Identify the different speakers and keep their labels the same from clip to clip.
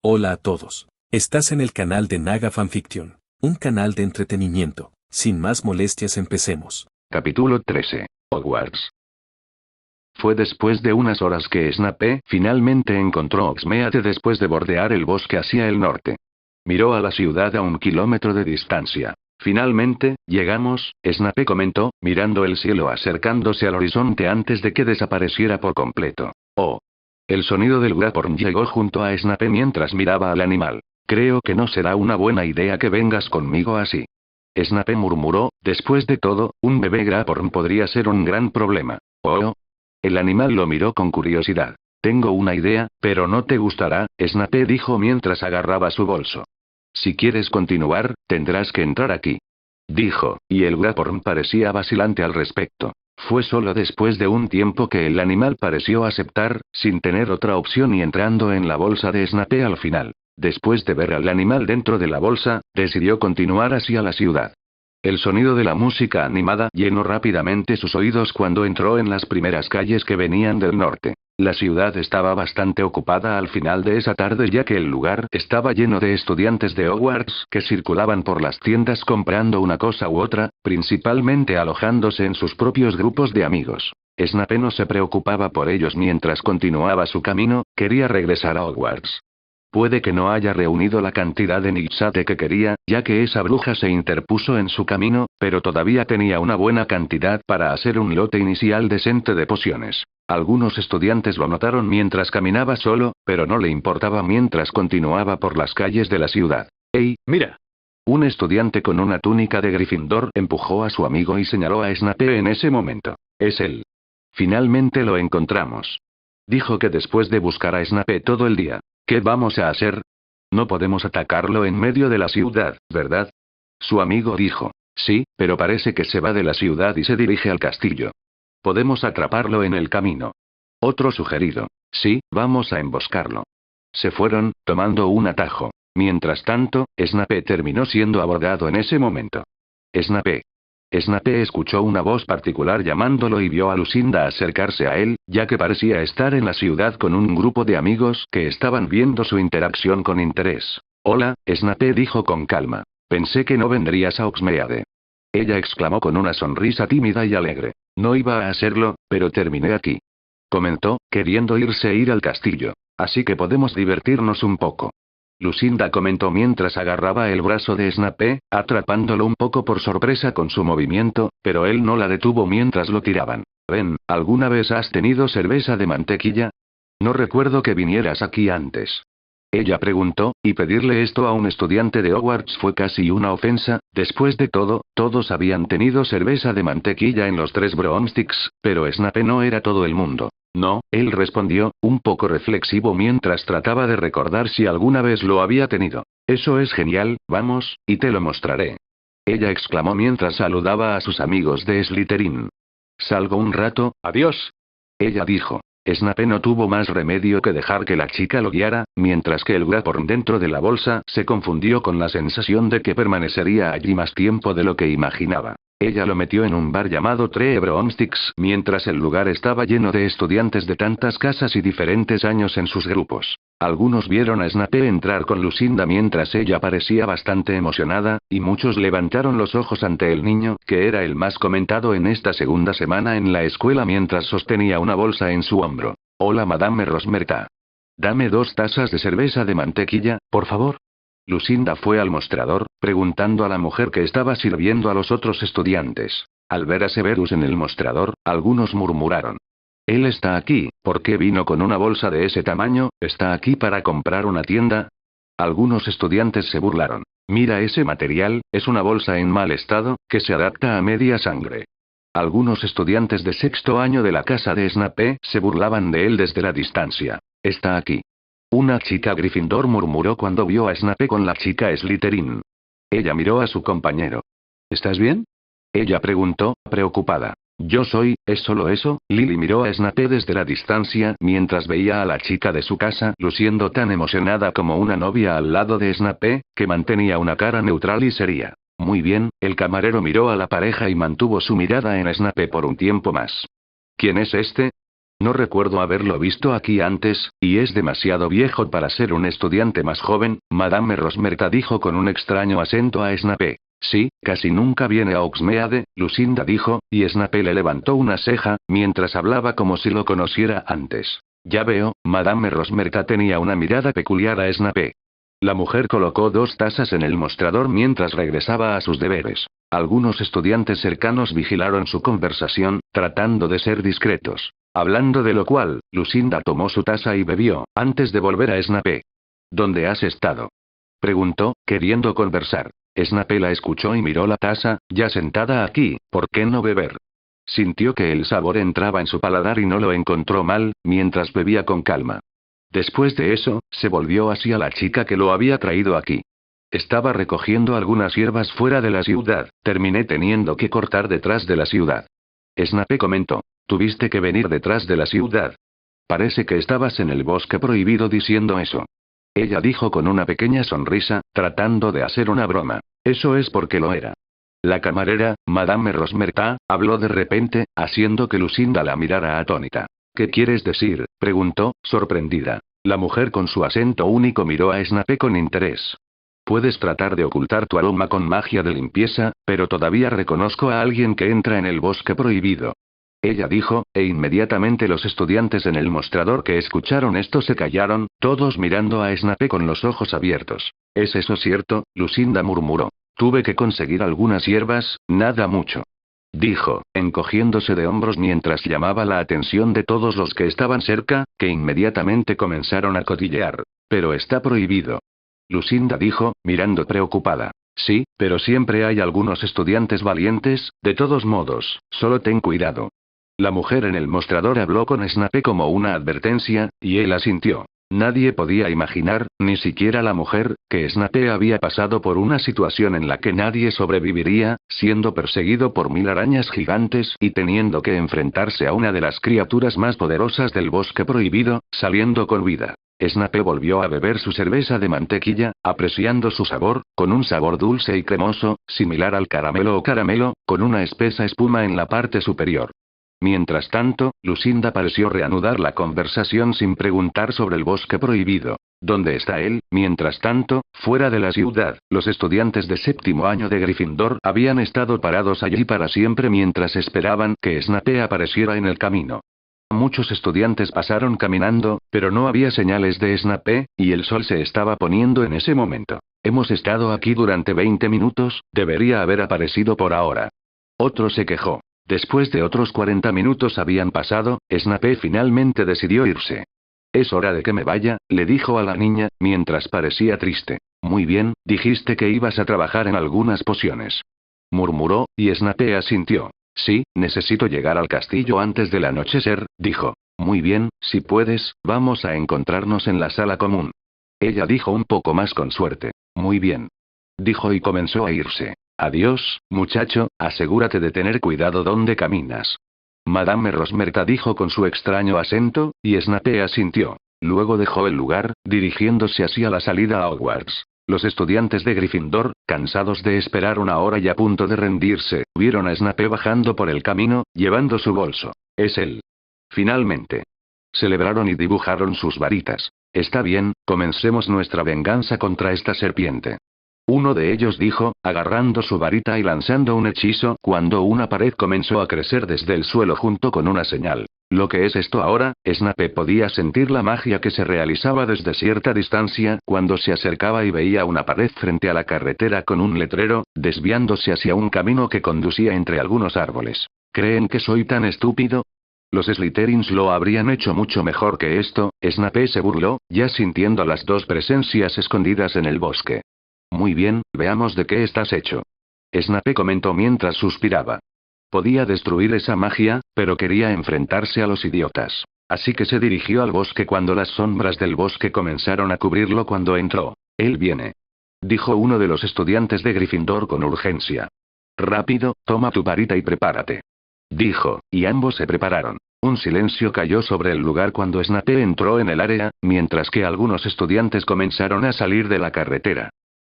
Speaker 1: Hola a todos. Estás en el canal de Naga Fanfiction, un canal de entretenimiento. Sin más molestias, empecemos.
Speaker 2: Capítulo 13. Hogwarts. Fue después de unas horas que Snape finalmente encontró Hogsmeade después de bordear el bosque hacia el norte. Miró a la ciudad a 1 kilómetro de distancia. Finalmente, llegamos, Snape comentó, mirando el cielo acercándose al horizonte antes de que desapareciera por completo. Oh. El sonido del Graporn llegó junto a Snape mientras miraba al animal. Creo que no será una buena idea que vengas conmigo así. Snape murmuró, después de todo, un bebé Graporn podría ser un gran problema. Oh. El animal lo miró con curiosidad. Tengo una idea, pero no te gustará, Snape dijo mientras agarraba su bolso. Si quieres continuar, tendrás que entrar aquí. Dijo, y el Graporn parecía vacilante al respecto. Fue solo después de un tiempo que el animal pareció aceptar, sin tener otra opción y entrando en la bolsa de Snape al final. Después de ver al animal dentro de la bolsa, decidió continuar hacia la ciudad. El sonido de la música animada llenó rápidamente sus oídos cuando entró en las primeras calles que venían del norte. La ciudad estaba bastante ocupada al final de esa tarde ya que el lugar estaba lleno de estudiantes de Hogwarts que circulaban por las tiendas comprando una cosa u otra, principalmente alojándose en sus propios grupos de amigos. Snape no se preocupaba por ellos mientras continuaba su camino, quería regresar a Hogwarts. Puede que no haya reunido la cantidad de Nixate que quería, ya que esa bruja se interpuso en su camino, pero todavía tenía una buena cantidad para hacer un lote inicial decente de pociones. Algunos estudiantes lo notaron mientras caminaba solo, pero no le importaba mientras continuaba por las calles de la ciudad. ¡Ey, mira! Un estudiante con una túnica de Gryffindor empujó a su amigo y señaló a Snape en ese momento. Es él. Finalmente lo encontramos. Dijo que después de buscar a Snape todo el día. ¿Qué vamos a hacer? No podemos atacarlo en medio de la ciudad, ¿verdad? Su amigo dijo. Sí, pero parece que se va de la ciudad y se dirige al castillo. Podemos atraparlo en el camino. Otro sugerido. Sí, vamos a emboscarlo. Se fueron, tomando un atajo. Mientras tanto, Snape terminó siendo abordado en ese momento. Snape. Snape escuchó una voz particular llamándolo y vio a Lucinda acercarse a él, ya que parecía estar en la ciudad con un grupo de amigos que estaban viendo su interacción con interés. Hola, Snape dijo con calma. Pensé que no vendrías a Hogsmeade. Ella exclamó con una sonrisa tímida y alegre. No iba a hacerlo, pero terminé aquí. Comentó, queriendo ir al castillo. Así que podemos divertirnos un poco. Lucinda comentó mientras agarraba el brazo de Snape, atrapándolo un poco por sorpresa con su movimiento, pero él no la detuvo mientras lo tiraban. Ven, ¿alguna vez has tenido cerveza de mantequilla? No recuerdo que vinieras aquí antes. Ella preguntó, y pedirle esto a un estudiante de Hogwarts fue casi una ofensa. Después de todo, todos habían tenido cerveza de mantequilla en los 3 Broomsticks, pero Snape no era todo el mundo. No, él respondió, un poco reflexivo mientras trataba de recordar si alguna vez lo había tenido. Eso es genial, vamos, y te lo mostraré. Ella exclamó mientras saludaba a sus amigos de Slytherin. Salgo un rato, adiós. Ella dijo. Snape no tuvo más remedio que dejar que la chica lo guiara, mientras que el Graporn dentro de la bolsa se confundió con la sensación de que permanecería allí más tiempo de lo que imaginaba. Ella lo metió en un bar llamado Tree Broomsticks mientras el lugar estaba lleno de estudiantes de tantas casas y diferentes años en sus grupos. Algunos vieron a Snape entrar con Lucinda mientras ella parecía bastante emocionada, y muchos levantaron los ojos ante el niño, que era el más comentado en esta segunda semana en la escuela mientras sostenía una bolsa en su hombro. Hola Madame Rosmerta. Dame 2 tazas de cerveza de mantequilla, por favor. Lucinda fue al mostrador, preguntando a la mujer que estaba sirviendo a los otros estudiantes. Al ver a Severus en el mostrador, algunos murmuraron. Él está aquí, ¿por qué vino con una bolsa de ese tamaño? ¿Está aquí para comprar una tienda? Algunos estudiantes se burlaron. Mira ese material, es una bolsa en mal estado, que se adapta a media sangre. Algunos estudiantes de 6º año de la casa de Snape se burlaban de él desde la distancia. Está aquí. Una chica Gryffindor murmuró cuando vio a Snape con la chica Slytherin. Ella miró a su compañero. ¿Estás bien? Ella preguntó, preocupada. ¿Es solo eso? Lily miró a Snape desde la distancia mientras veía a la chica de su casa luciendo tan emocionada como una novia al lado de Snape, que mantenía una cara neutral y seria. Muy bien, el camarero miró a la pareja y mantuvo su mirada en Snape por un tiempo más. ¿Quién es este? No recuerdo haberlo visto aquí antes, y es demasiado viejo para ser un estudiante más joven, Madame Rosmerta dijo con un extraño acento a Snape. Sí, casi nunca viene a Hogsmeade, Lucinda dijo, y Snape le levantó una ceja, mientras hablaba como si lo conociera antes. Ya veo, Madame Rosmerta tenía una mirada peculiar a Snape. La mujer colocó 2 tazas en el mostrador mientras regresaba a sus deberes. Algunos estudiantes cercanos vigilaron su conversación, tratando de ser discretos. Hablando de lo cual, Lucinda tomó su taza y bebió, antes de volver a Snape. ¿Dónde has estado?, preguntó, queriendo conversar. Snape la escuchó y miró la taza. Ya sentada aquí, ¿por qué no beber? Sintió que el sabor entraba en su paladar y no lo encontró mal, mientras bebía con calma. Después de eso, se volvió hacia la chica que lo había traído aquí. Estaba recogiendo algunas hierbas fuera de la ciudad, terminé teniendo que cortar detrás de la ciudad. Snape comentó. Tuviste que venir detrás de la ciudad. Parece que estabas en el bosque prohibido diciendo eso. Ella dijo con una pequeña sonrisa, tratando de hacer una broma. Eso es porque lo era. La camarera, Madame Rosmerta, habló de repente, haciendo que Lucinda la mirara atónita. ¿Qué quieres decir?, preguntó, sorprendida. La mujer con su acento único miró a Snape con interés. Puedes tratar de ocultar tu aroma con magia de limpieza, pero todavía reconozco a alguien que entra en el bosque prohibido. Ella dijo, e inmediatamente los estudiantes en el mostrador que escucharon esto se callaron, todos mirando a Snape con los ojos abiertos. ¿Es eso cierto?, Lucinda murmuró. Tuve que conseguir algunas hierbas, nada mucho. Dijo, encogiéndose de hombros mientras llamaba la atención de todos los que estaban cerca, que inmediatamente comenzaron a cotillear. Pero está prohibido. Lucinda dijo, mirando preocupada. Sí, pero siempre hay algunos estudiantes valientes, de todos modos, solo ten cuidado. La mujer en el mostrador habló con Snape como una advertencia, y él asintió. Nadie podía imaginar, ni siquiera la mujer, que Snape había pasado por una situación en la que nadie sobreviviría, siendo perseguido por 1000 arañas gigantes y teniendo que enfrentarse a una de las criaturas más poderosas del bosque prohibido, saliendo con vida. Snape volvió a beber su cerveza de mantequilla, apreciando su sabor, con un sabor dulce y cremoso, similar al caramelo o caramelo, con una espesa espuma en la parte superior. Mientras tanto, Lucinda pareció reanudar la conversación sin preguntar sobre el bosque prohibido. ¿Dónde está él? Mientras tanto, fuera de la ciudad, los estudiantes de 7º año de Gryffindor habían estado parados allí para siempre mientras esperaban que Snape apareciera en el camino. Muchos estudiantes pasaron caminando, pero no había señales de Snape, y el sol se estaba poniendo en ese momento. Hemos estado aquí durante 20 minutos, debería haber aparecido por ahora. Otro se quejó. Después de otros 40 minutos habían pasado, Snape finalmente decidió irse. Es hora de que me vaya, le dijo a la niña, mientras parecía triste. Muy bien, dijiste que ibas a trabajar en algunas pociones. Murmuró, y Snape asintió. Sí, necesito llegar al castillo antes del anochecer, dijo. Muy bien, si puedes, vamos a encontrarnos en la sala común. Ella dijo un poco más con suerte. Muy bien. Dijo y comenzó a irse. Adiós, muchacho, asegúrate de tener cuidado donde caminas. Madame Rosmerta dijo con su extraño acento, y Snape asintió. Luego dejó el lugar, dirigiéndose hacia la salida a Hogwarts. Los estudiantes de Gryffindor, cansados de esperar una hora y a punto de rendirse, vieron a Snape bajando por el camino, llevando su bolso. Es él. Finalmente. Celebraron y dibujaron sus varitas. Está bien, comencemos nuestra venganza contra esta serpiente. Uno de ellos dijo, agarrando su varita y lanzando un hechizo, cuando una pared comenzó a crecer desde el suelo junto con una señal. ¿Lo que es esto ahora? Snape podía sentir la magia que se realizaba desde cierta distancia, cuando se acercaba y veía una pared frente a la carretera con un letrero, desviándose hacia un camino que conducía entre algunos árboles. ¿Creen que soy tan estúpido? Los Slytherins lo habrían hecho mucho mejor que esto, Snape se burló, ya sintiendo las dos presencias escondidas en el bosque. Muy bien, veamos de qué estás hecho. Snape comentó mientras suspiraba. Podía destruir esa magia, pero quería enfrentarse a los idiotas. Así que se dirigió al bosque cuando las sombras del bosque comenzaron a cubrirlo cuando entró. Él viene. Dijo uno de los estudiantes de Gryffindor con urgencia. Rápido, toma tu varita y prepárate. Dijo, y ambos se prepararon. Un silencio cayó sobre el lugar cuando Snape entró en el área, mientras que algunos estudiantes comenzaron a salir de la carretera.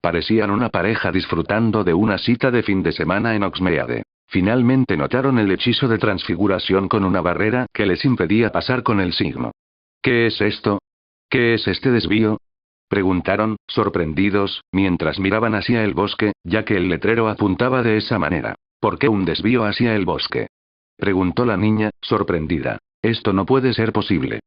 Speaker 2: Parecían una pareja disfrutando de una cita de fin de semana en Hogsmeade. Finalmente notaron el hechizo de transfiguración con una barrera que les impedía pasar con el signo. ¿Qué es esto? ¿Qué es este desvío? Preguntaron, sorprendidos, mientras miraban hacia el bosque, ya que el letrero apuntaba de esa manera. ¿Por qué un desvío hacia el bosque? Preguntó la niña, sorprendida. Esto no puede ser posible.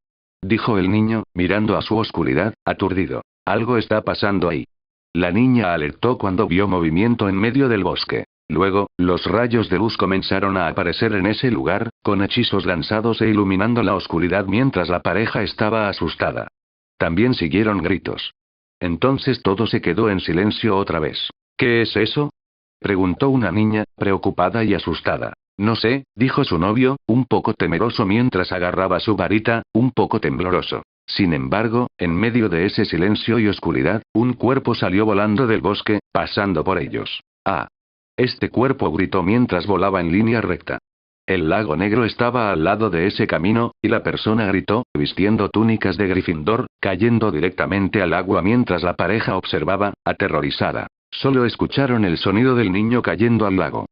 Speaker 2: Dijo el niño, mirando a su oscuridad, aturdido. Algo está pasando ahí. La niña alertó cuando vio movimiento en medio del bosque. Luego, los rayos de luz comenzaron a aparecer en ese lugar, con hechizos lanzados e iluminando la oscuridad mientras la pareja estaba asustada. También siguieron gritos. Entonces todo se quedó en silencio otra vez. ¿Qué es eso? Preguntó una niña, preocupada y asustada. No sé, dijo su novio, un poco temeroso mientras agarraba su varita, un poco tembloroso. Sin embargo, en medio de ese silencio y oscuridad, un cuerpo salió volando del bosque, pasando por ellos. ¡Ah! Este cuerpo gritó mientras volaba en línea recta. El lago negro estaba al lado de ese camino, y la persona gritó, vistiendo túnicas de Gryffindor, cayendo directamente al agua mientras la pareja observaba, aterrorizada. Solo escucharon el sonido del niño cayendo al lago.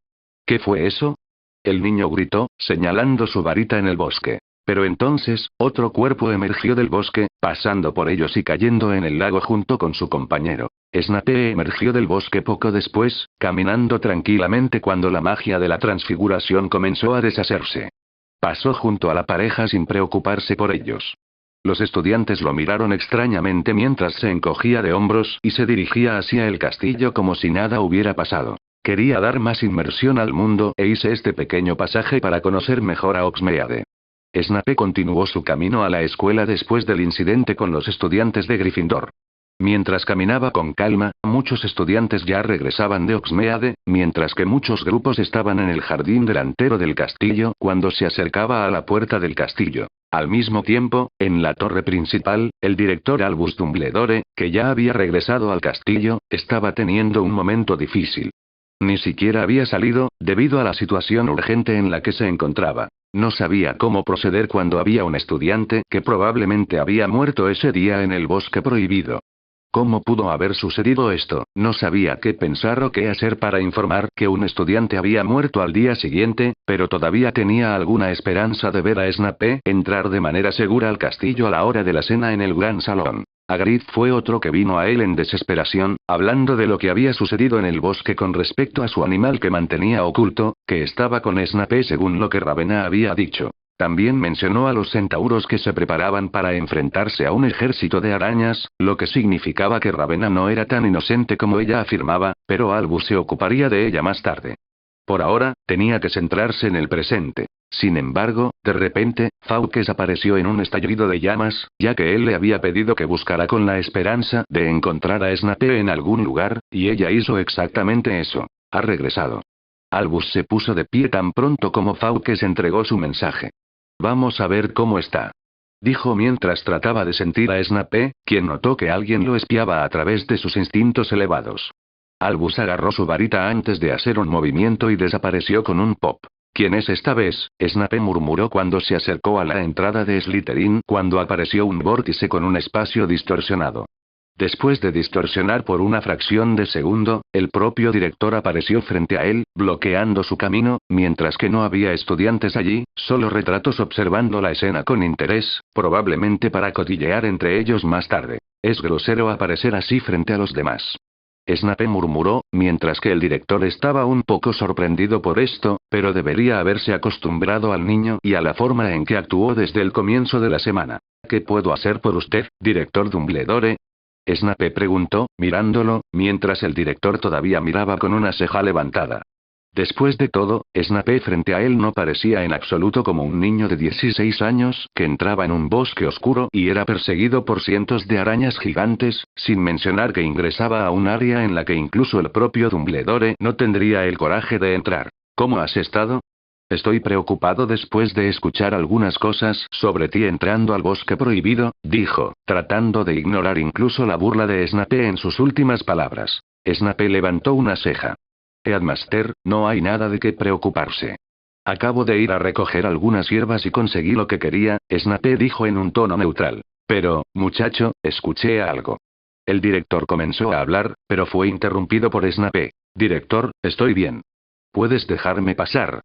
Speaker 2: ¿Qué fue eso? El niño gritó, señalando su varita en el bosque. Pero entonces, otro cuerpo emergió del bosque, pasando por ellos y cayendo en el lago junto con su compañero. Snape emergió del bosque poco después, caminando tranquilamente cuando la magia de la transfiguración comenzó a deshacerse. Pasó junto a la pareja sin preocuparse por ellos. Los estudiantes lo miraron extrañamente mientras se encogía de hombros y se dirigía hacia el castillo como si nada hubiera pasado. Quería dar más inmersión al mundo e hice este pequeño pasaje para conocer mejor a Hogsmeade. Snape continuó su camino a la escuela después del incidente con los estudiantes de Gryffindor. Mientras caminaba con calma, muchos estudiantes ya regresaban de Hogsmeade, mientras que muchos grupos estaban en el jardín delantero del castillo cuando se acercaba a la puerta del castillo. Al mismo tiempo, en la torre principal, el director Albus Dumbledore, que ya había regresado al castillo, estaba teniendo un momento difícil. Ni siquiera había salido, debido a la situación urgente en la que se encontraba. No sabía cómo proceder cuando había un estudiante que probablemente había muerto ese día en el bosque prohibido. ¿Cómo pudo haber sucedido esto? No sabía qué pensar o qué hacer para informar que un estudiante había muerto al día siguiente, pero todavía tenía alguna esperanza de ver a Snape entrar de manera segura al castillo a la hora de la cena en el gran salón. Hagrid fue otro que vino a él en desesperación, hablando de lo que había sucedido en el bosque con respecto a su animal que mantenía oculto, que estaba con Snape según lo que Ravenna había dicho. También mencionó a los centauros que se preparaban para enfrentarse a un ejército de arañas, lo que significaba que Ravenna no era tan inocente como ella afirmaba, pero Albus se ocuparía de ella más tarde. Por ahora, tenía que centrarse en el presente. Sin embargo, de repente, Fawkes apareció en un estallido de llamas, ya que él le había pedido que buscara con la esperanza de encontrar a Snape en algún lugar, y ella hizo exactamente eso. Ha regresado. Albus se puso de pie tan pronto como Fawkes entregó su mensaje. Vamos a ver cómo está. Dijo mientras trataba de sentir a Snape, quien notó que alguien lo espiaba a través de sus instintos elevados. Albus agarró su varita antes de hacer un movimiento y desapareció con un pop. ¿Quién es esta vez? Snape murmuró cuando se acercó a la entrada de Slytherin cuando apareció un vórtice con un espacio distorsionado. Después de distorsionar por una fracción de segundo, el propio director apareció frente a él, bloqueando su camino, mientras que no había estudiantes allí, solo retratos observando la escena con interés, probablemente para cotillear entre ellos más tarde. Es grosero aparecer así frente a los demás. Snape murmuró, mientras que el director estaba un poco sorprendido por esto, pero debería haberse acostumbrado al niño y a la forma en que actuó desde el comienzo de la semana. ¿Qué puedo hacer por usted, director Dumbledore? Snape preguntó, mirándolo, mientras el director todavía miraba con una ceja levantada. Después de todo, Snape frente a él no parecía en absoluto como un niño de 16 años que entraba en un bosque oscuro y era perseguido por cientos de arañas gigantes, sin mencionar que ingresaba a un área en la que incluso el propio Dumbledore no tendría el coraje de entrar. ¿Cómo has estado? Estoy preocupado después de escuchar algunas cosas sobre ti entrando al bosque prohibido, dijo, tratando de ignorar incluso la burla de Snape en sus últimas palabras. Snape levantó una ceja. Headmaster, no hay nada de qué preocuparse. Acabo de ir a recoger algunas hierbas y conseguí lo que quería, Snape dijo en un tono neutral. Pero, muchacho, escuché algo. El director comenzó a hablar, pero fue interrumpido por Snape. Director, estoy bien. Puedes dejarme pasar.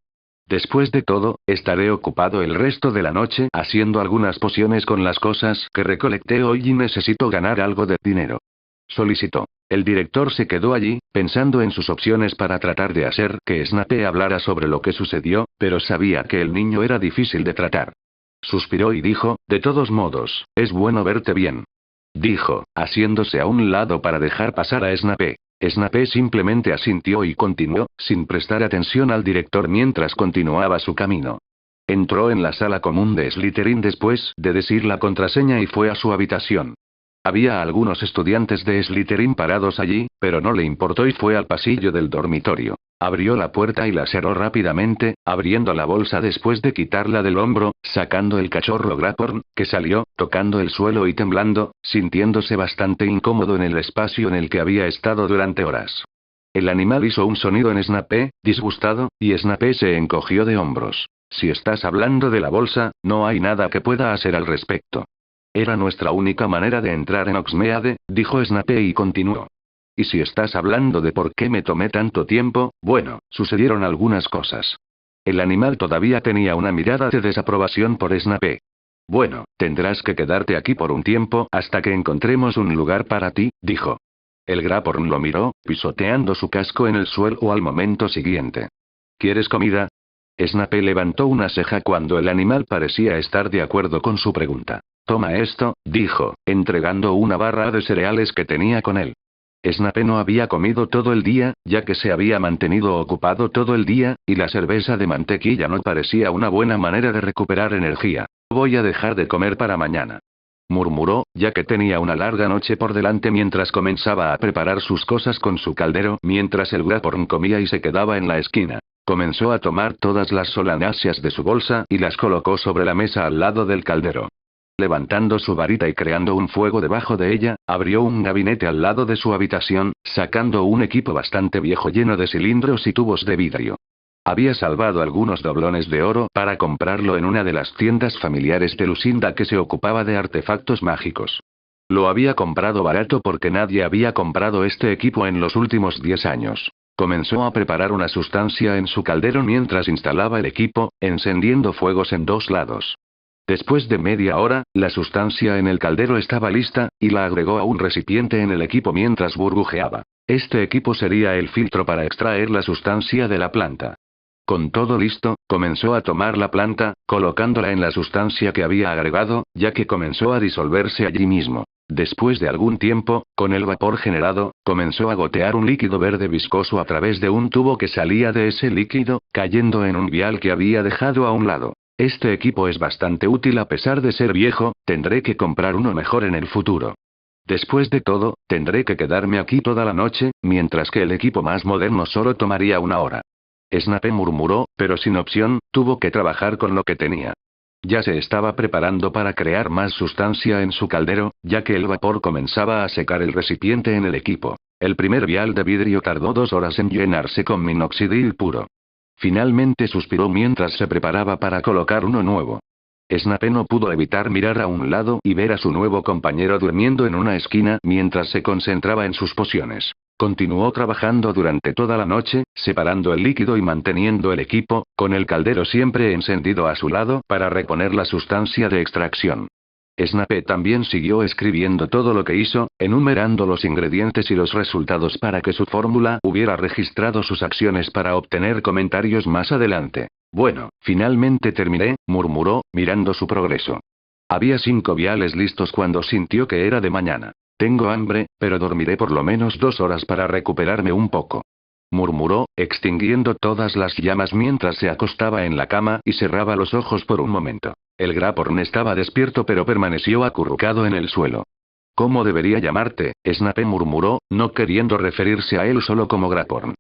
Speaker 2: Después de todo, estaré ocupado el resto de la noche haciendo algunas pociones con las cosas que recolecté hoy y necesito ganar algo de dinero. Solicitó. El director se quedó allí, pensando en sus opciones para tratar de hacer que Snape hablara sobre lo que sucedió, pero sabía que el niño era difícil de tratar. Suspiró y dijo, de todos modos, es bueno verte bien. Dijo, haciéndose a un lado para dejar pasar a Snape. Snape simplemente asintió y continuó, sin prestar atención al director mientras continuaba su camino. Entró en la sala común de Slytherin después de decir la contraseña y fue a su habitación. Había algunos estudiantes de Slytherin parados allí, pero no le importó y fue al pasillo del dormitorio. Abrió la puerta y la cerró rápidamente, abriendo la bolsa después de quitarla del hombro, sacando el cachorro Graporn, que salió, tocando el suelo y temblando, sintiéndose bastante incómodo en el espacio en el que había estado durante horas. El animal hizo un sonido en Snape, disgustado, y Snape se encogió de hombros. Si estás hablando de la bolsa, no hay nada que pueda hacer al respecto. Era nuestra única manera de entrar en Hogsmeade, dijo Snape y continuó. Y si estás hablando de por qué me tomé tanto tiempo, bueno, sucedieron algunas cosas. El animal todavía tenía una mirada de desaprobación por Snape. Bueno, tendrás que quedarte aquí por un tiempo hasta que encontremos un lugar para ti, dijo. El Graporn lo miró, pisoteando su casco en el suelo al momento siguiente. ¿Quieres comida? Snape levantó una ceja cuando el animal parecía estar de acuerdo con su pregunta. Toma esto, dijo, entregando una barra de cereales que tenía con él. Snape no había comido todo el día, ya que se había mantenido ocupado todo el día, y la cerveza de mantequilla no parecía una buena manera de recuperar energía. Voy a dejar de comer para mañana. Murmuró, ya que tenía una larga noche por delante mientras comenzaba a preparar sus cosas con su caldero mientras el Graporn comía y se quedaba en la esquina. Comenzó a tomar todas las solanáceas de su bolsa y las colocó sobre la mesa al lado del caldero. Levantando su varita y creando un fuego debajo de ella, abrió un gabinete al lado de su habitación, sacando un equipo bastante viejo lleno de cilindros y tubos de vidrio. Había salvado algunos doblones de oro para comprarlo en una de las tiendas familiares de Lucinda que se ocupaba de artefactos mágicos. Lo había comprado barato porque nadie había comprado este equipo en los últimos 10 años. Comenzó a preparar una sustancia en su caldero mientras instalaba el equipo, encendiendo fuegos en 2 lados. Después de media hora, la sustancia en el caldero estaba lista, y la agregó a un recipiente en el equipo mientras burbujeaba. Este equipo sería el filtro para extraer la sustancia de la planta. Con todo listo, comenzó a tomar la planta, colocándola en la sustancia que había agregado, ya que comenzó a disolverse allí mismo. Después de algún tiempo, con el vapor generado, comenzó a gotear un líquido verde viscoso a través de un tubo que salía de ese líquido, cayendo en un vial que había dejado a un lado. Este equipo es bastante útil a pesar de ser viejo, tendré que comprar uno mejor en el futuro. Después de todo, tendré que quedarme aquí toda la noche, mientras que el equipo más moderno solo tomaría 1 hora. Snape murmuró, pero sin opción, tuvo que trabajar con lo que tenía. Ya se estaba preparando para crear más sustancia en su caldero, ya que el vapor comenzaba a secar el recipiente en el equipo. El primer vial de vidrio tardó 2 horas en llenarse con minoxidil puro. Finalmente suspiró mientras se preparaba para colocar uno nuevo. Snape no pudo evitar mirar a un lado y ver a su nuevo compañero durmiendo en una esquina mientras se concentraba en sus pociones. Continuó trabajando durante toda la noche, separando el líquido y manteniendo el equipo, con el caldero siempre encendido a su lado para reponer la sustancia de extracción. Snape también siguió escribiendo todo lo que hizo, enumerando los ingredientes y los resultados para que su fórmula hubiera registrado sus acciones para obtener comentarios más adelante. Bueno, finalmente terminé, murmuró, mirando su progreso. Había 5 viales listos cuando sintió que era de mañana. Tengo hambre, pero dormiré por lo menos 2 horas para recuperarme un poco. Murmuró, extinguiendo todas las llamas mientras se acostaba en la cama y cerraba los ojos por un momento. El Graporn estaba despierto pero permaneció acurrucado en el suelo. ¿Cómo debería llamarte? Snape murmuró, no queriendo referirse a él solo como Graporn.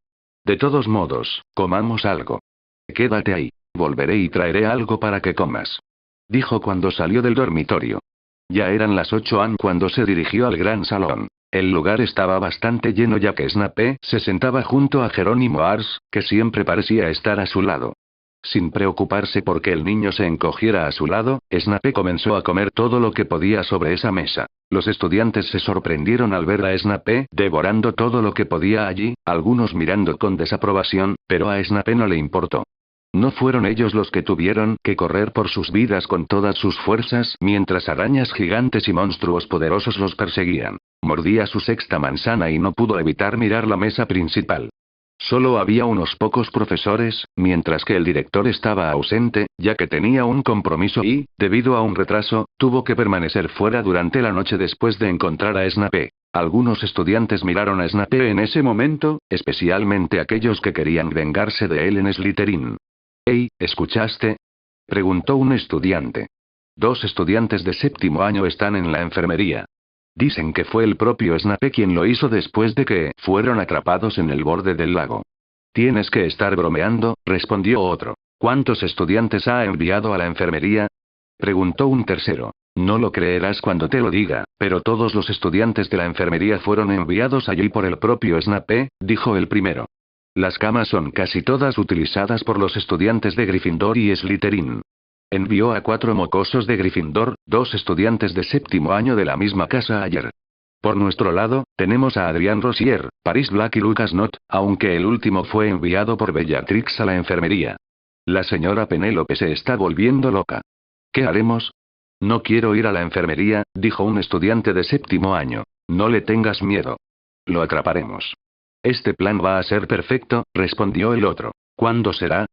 Speaker 2: De todos modos, comamos algo. Quédate ahí. Volveré y traeré algo para que comas. Dijo cuando salió del dormitorio. Ya eran las 8 am cuando se dirigió al gran salón. El lugar estaba bastante lleno ya que Snape se sentaba junto a Jerónimo Ars, que siempre parecía estar a su lado. Sin preocuparse porque el niño se encogiera a su lado, Snape comenzó a comer todo lo que podía sobre esa mesa. Los estudiantes se sorprendieron al ver a Snape devorando todo lo que podía allí, algunos mirando con desaprobación, pero a Snape no le importó. No fueron ellos los que tuvieron que correr por sus vidas con todas sus fuerzas mientras arañas gigantes y monstruos poderosos los perseguían. Mordía su sexta manzana y no pudo evitar mirar la mesa principal. Solo había unos pocos profesores, mientras que el director estaba ausente, ya que tenía un compromiso y, debido a un retraso, tuvo que permanecer fuera durante la noche después de encontrar a Snape. Algunos estudiantes miraron a Snape en ese momento, especialmente aquellos que querían vengarse de él en Slytherin. «Hey, ¿escuchaste?», preguntó un estudiante. 2 estudiantes de 7º año están en la enfermería. Dicen que fue el propio Snape quien lo hizo después de que fueron atrapados en el borde del lago. Tienes que estar bromeando, respondió otro. ¿Cuántos estudiantes ha enviado a la enfermería?, preguntó un tercero. No lo creerás cuando te lo diga, pero todos los estudiantes de la enfermería fueron enviados allí por el propio Snape, dijo el primero. Las camas son casi todas utilizadas por los estudiantes de Gryffindor y Slytherin. Envió a 4 mocosos de Gryffindor, 2 estudiantes de 7º año de la misma casa ayer. Por nuestro lado, tenemos a Adrian Rosier, Paris Black y Lucas Nott, aunque el último fue enviado por Bellatrix a la enfermería. La señora Penélope se está volviendo loca. ¿Qué haremos? No quiero ir a la enfermería, dijo un estudiante de 7º año. No le tengas miedo. Lo atraparemos. Este plan va a ser perfecto, respondió el otro. ¿Cuándo será?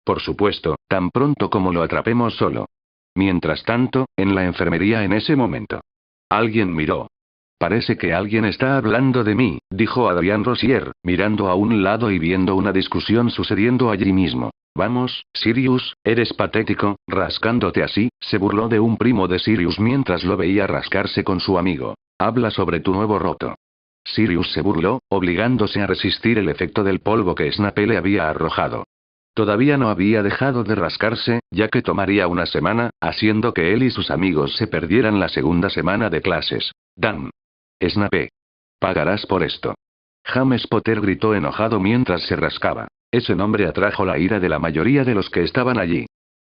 Speaker 2: Por supuesto, tan pronto como lo atrapemos solo. Mientras tanto, en la enfermería en ese momento. Alguien miró. Parece que alguien está hablando de mí, dijo Adrian Rosier, mirando a un lado y viendo una discusión sucediendo allí mismo. Vamos, Sirius, eres patético, rascándote así, se burló de un primo de Sirius mientras lo veía rascarse con su amigo. Habla sobre tu nuevo roto. Sirius se burló, obligándose a resistir el efecto del polvo que Snape le había arrojado. Todavía no había dejado de rascarse, ya que tomaría una semana, haciendo que él y sus amigos se perdieran la segunda semana de clases. Dan. Snape. Pagarás por esto. James Potter gritó enojado mientras se rascaba. Ese nombre atrajo la ira de la mayoría de los que estaban allí.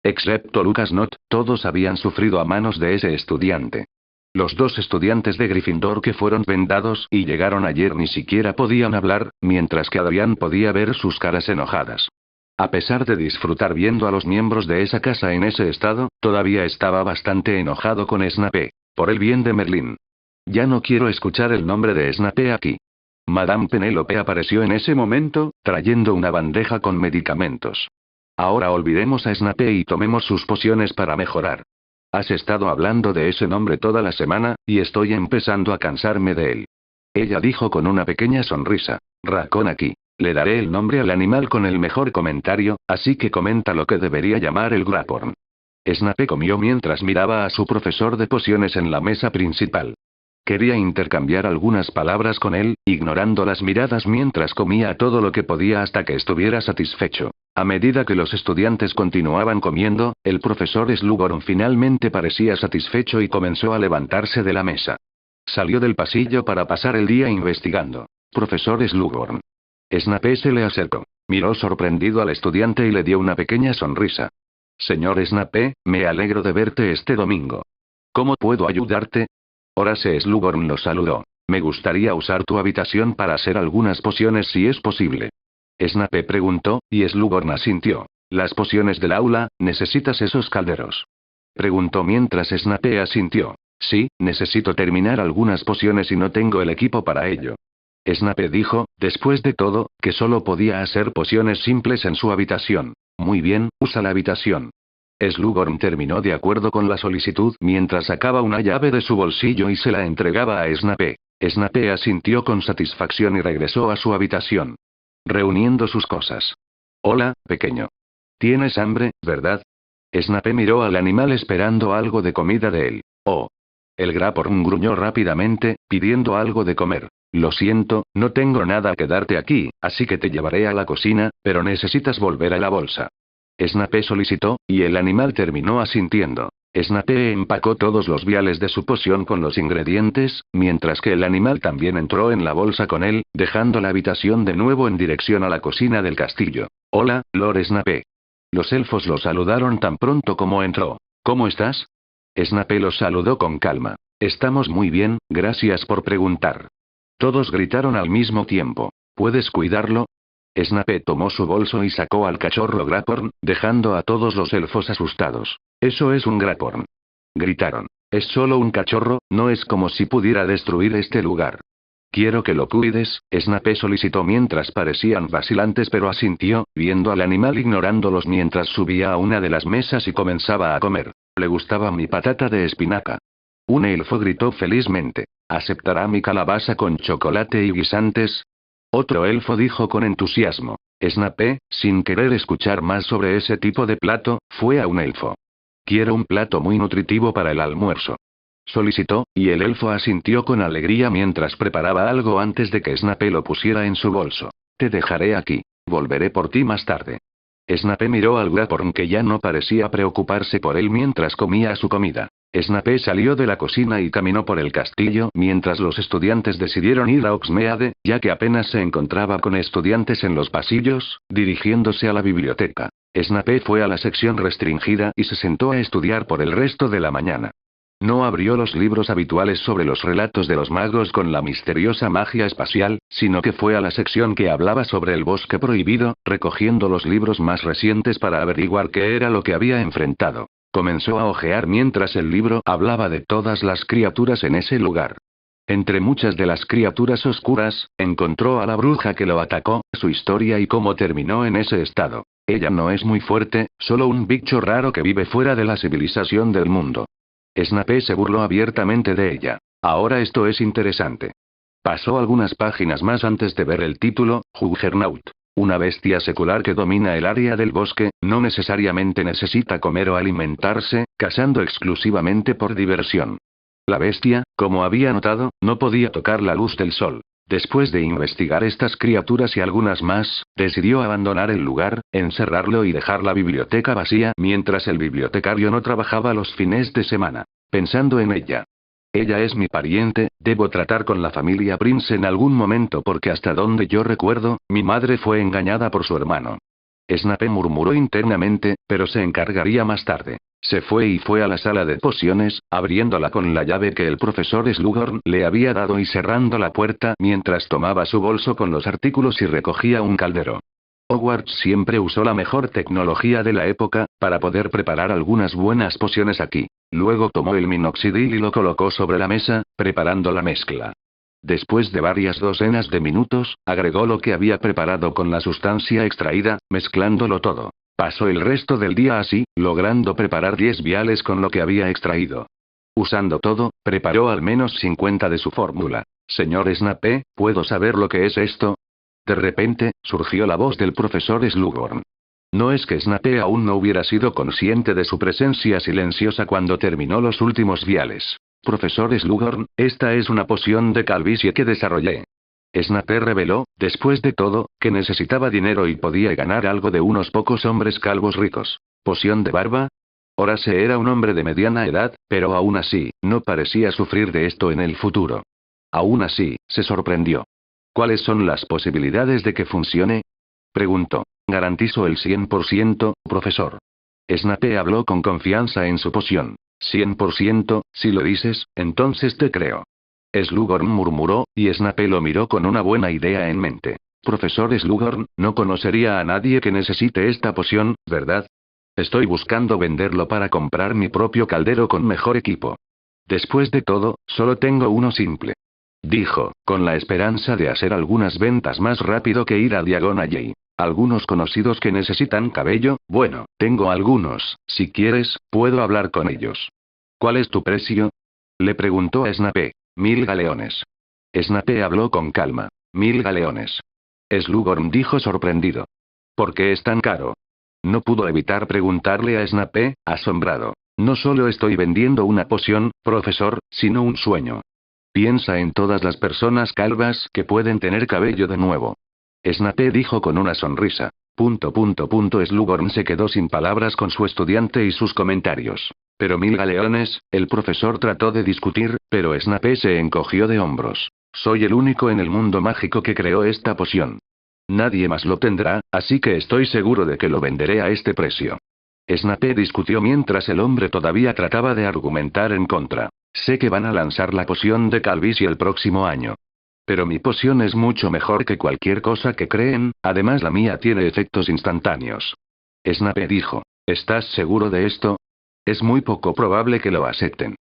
Speaker 2: Excepto Lucas Nott, todos habían sufrido a manos de ese estudiante. Los 2 estudiantes de Gryffindor que fueron vendados y llegaron ayer ni siquiera podían hablar, mientras que Adrián podía ver sus caras enojadas. A pesar de disfrutar viendo a los miembros de esa casa en ese estado, todavía estaba bastante enojado con Snape. Por el bien de Merlín. Ya no quiero escuchar el nombre de Snape aquí. Madame Penélope apareció en ese momento, trayendo una bandeja con medicamentos. Ahora olvidemos a Snape y tomemos sus pociones para mejorar. Has estado hablando de ese nombre toda la semana, y estoy empezando a cansarme de él. Ella dijo con una pequeña sonrisa. Racón aquí. Le daré el nombre al animal con el mejor comentario, así que comenta lo que debería llamar el Graporn. Snape comió mientras miraba a su profesor de pociones en la mesa principal. Quería intercambiar algunas palabras con él, ignorando las miradas mientras comía todo lo que podía hasta que estuviera satisfecho. A medida que los estudiantes continuaban comiendo, el profesor Slughorn finalmente parecía satisfecho y comenzó a levantarse de la mesa. Salió del pasillo para pasar el día investigando. Profesor Slughorn. Snape se le acercó. Miró sorprendido al estudiante y le dio una pequeña sonrisa. Señor Snape, me alegro de verte este domingo. ¿Cómo puedo ayudarte? Horace Slughorn lo saludó. Me gustaría usar tu habitación para hacer algunas pociones si es posible. Snape preguntó, y Slughorn asintió. Las pociones del aula, ¿necesitas esos calderos? Preguntó mientras Snape asintió. Sí, necesito terminar algunas pociones y no tengo el equipo para ello. Snape dijo, después de todo, que solo podía hacer pociones simples en su habitación. Muy bien, usa la habitación. Slughorn terminó de acuerdo con la solicitud mientras sacaba una llave de su bolsillo y se la entregaba a Snape. Snape asintió con satisfacción y regresó a su habitación. Reuniendo sus cosas. Hola, pequeño. ¿Tienes hambre, verdad? Snape miró al animal esperando algo de comida de él. Oh. El Graporn gruñó rápidamente, pidiendo algo de comer. Lo siento, no tengo nada que darte aquí, así que te llevaré a la cocina, pero necesitas volver a la bolsa. Snape solicitó, y el animal terminó asintiendo. Snape empacó todos los viales de su poción con los ingredientes, mientras que el animal también entró en la bolsa con él, dejando la habitación de nuevo en dirección a la cocina del castillo. Hola, Lord Snape. Los elfos lo saludaron tan pronto como entró. ¿Cómo estás? Snape los saludó con calma. Estamos muy bien, gracias por preguntar. Todos gritaron al mismo tiempo. ¿Puedes cuidarlo? Snape tomó su bolso y sacó al cachorro Graporn, dejando a todos los elfos asustados. Eso es un Graporn. Gritaron. Es solo un cachorro, no es como si pudiera destruir este lugar. Quiero que lo cuides, Snape solicitó mientras parecían vacilantes pero asintió, viendo al animal ignorándolos mientras subía a una de las mesas y comenzaba a comer. Le gustaba mi patata de espinaca. Un elfo gritó felizmente. ¿Aceptará mi calabaza con chocolate y guisantes? Otro elfo dijo con entusiasmo. Snape, sin querer escuchar más sobre ese tipo de plato, fue a un elfo. Quiero un plato muy nutritivo para el almuerzo. Solicitó, y el elfo asintió con alegría mientras preparaba algo antes de que Snape lo pusiera en su bolso. Te dejaré aquí. Volveré por ti más tarde. Snape miró al Graporn que ya no parecía preocuparse por él mientras comía su comida. Snape salió de la cocina y caminó por el castillo mientras los estudiantes decidieron ir a Hogsmeade, ya que apenas se encontraba con estudiantes en los pasillos, dirigiéndose a la biblioteca. Snape fue a la sección restringida y se sentó a estudiar por el resto de la mañana. No abrió los libros habituales sobre los relatos de los magos con la misteriosa magia espacial, sino que fue a la sección que hablaba sobre el bosque prohibido, recogiendo los libros más recientes para averiguar qué era lo que había enfrentado. Comenzó a hojear mientras el libro hablaba de todas las criaturas en ese lugar. Entre muchas de las criaturas oscuras, encontró a la bruja que lo atacó, su historia y cómo terminó en ese estado. Ella no es muy fuerte, solo un bicho raro que vive fuera de la civilización del mundo. Snape se burló abiertamente de ella. Ahora esto es interesante. Pasó algunas páginas más antes de ver el título, Juggernaut. Una bestia secular que domina el área del bosque, no necesariamente necesita comer o alimentarse, cazando exclusivamente por diversión. La bestia, como había notado, no podía tocar la luz del sol. Después de investigar estas criaturas y algunas más, decidió abandonar el lugar, encerrarlo y dejar la biblioteca vacía mientras el bibliotecario no trabajaba los fines de semana. Pensando en ella. Ella es mi pariente, debo tratar con la familia Prince en algún momento porque hasta donde yo recuerdo, mi madre fue engañada por su hermano. Snape murmuró internamente, pero se encargaría más tarde. Se fue a la sala de pociones, abriéndola con la llave que el profesor Slughorn le había dado y cerrando la puerta mientras tomaba su bolso con los artículos y recogía un caldero. Hogwarts siempre usó la mejor tecnología de la época, para poder preparar algunas buenas pociones aquí. Luego tomó el minoxidil y lo colocó sobre la mesa, preparando la mezcla. Después de varias docenas de minutos, agregó lo que había preparado con la sustancia extraída, mezclándolo todo. Pasó el resto del día así, logrando preparar 10 viales con lo que había extraído. Usando todo, preparó al menos 50 de su fórmula. Señor Snape, ¿puedo saber lo que es esto? De repente, surgió la voz del profesor Slughorn. No es que Snape aún no hubiera sido consciente de su presencia silenciosa cuando terminó los últimos viales. Profesor Slughorn, esta es una poción de calvicie que desarrollé. Snape reveló, después de todo, que necesitaba dinero y podía ganar algo de unos pocos hombres calvos ricos. ¿Poción de barba? Horace era un hombre de mediana edad, pero aún así, no parecía sufrir de esto en el futuro. Aún así, se sorprendió. ¿Cuáles son las posibilidades de que funcione? Preguntó. Garantizo el 100%, profesor. Snape habló con confianza en su poción. 100%, si lo dices, entonces te creo. Slughorn murmuró, y Snape lo miró con una buena idea en mente. Profesor Slughorn, no conocería a nadie que necesite esta poción, ¿verdad? Estoy buscando venderlo para comprar mi propio caldero con mejor equipo. Después de todo, solo tengo uno simple. Dijo, con la esperanza de hacer algunas ventas más rápido que ir a Diagon Alley. Algunos conocidos que necesitan cabello, bueno, tengo algunos, si quieres, puedo hablar con ellos. ¿Cuál es tu precio? Le preguntó a Snape. 1000 galeones. Snape habló con calma. 1000 galeones. Slughorn dijo sorprendido. ¿Por qué es tan caro? No pudo evitar preguntarle a Snape, asombrado. No solo estoy vendiendo una poción, profesor, sino un sueño. Piensa en todas las personas calvas que pueden tener cabello de nuevo. Snape dijo con una sonrisa. Slughorn se quedó sin palabras con su estudiante y sus comentarios. Pero 1000 galeones, el profesor trató de discutir, pero Snape se encogió de hombros. Soy el único en el mundo mágico que creó esta poción. Nadie más lo tendrá, así que estoy seguro de que lo venderé a este precio. Snape discutió mientras el hombre todavía trataba de argumentar en contra. Sé que van a lanzar la poción de calvicie el próximo año. Pero mi poción es mucho mejor que cualquier cosa que creen, además la mía tiene efectos instantáneos. Snape dijo. ¿Estás seguro de esto? Es muy poco probable que lo acepten.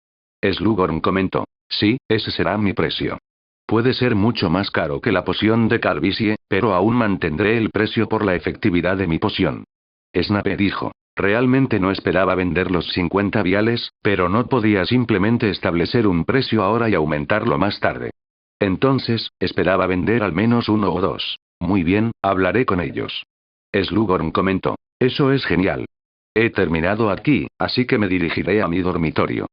Speaker 2: Slughorn comentó. Sí, ese será mi precio. Puede ser mucho más caro que la poción de calvicie, pero aún mantendré el precio por la efectividad de mi poción. Snape dijo. Realmente no esperaba vender los 50 viales, pero no podía simplemente establecer un precio ahora y aumentarlo más tarde. Entonces, esperaba vender al menos uno o dos. Muy bien, hablaré con ellos. Slughorn comentó. Eso es genial. He terminado aquí, así que me dirigiré a mi dormitorio.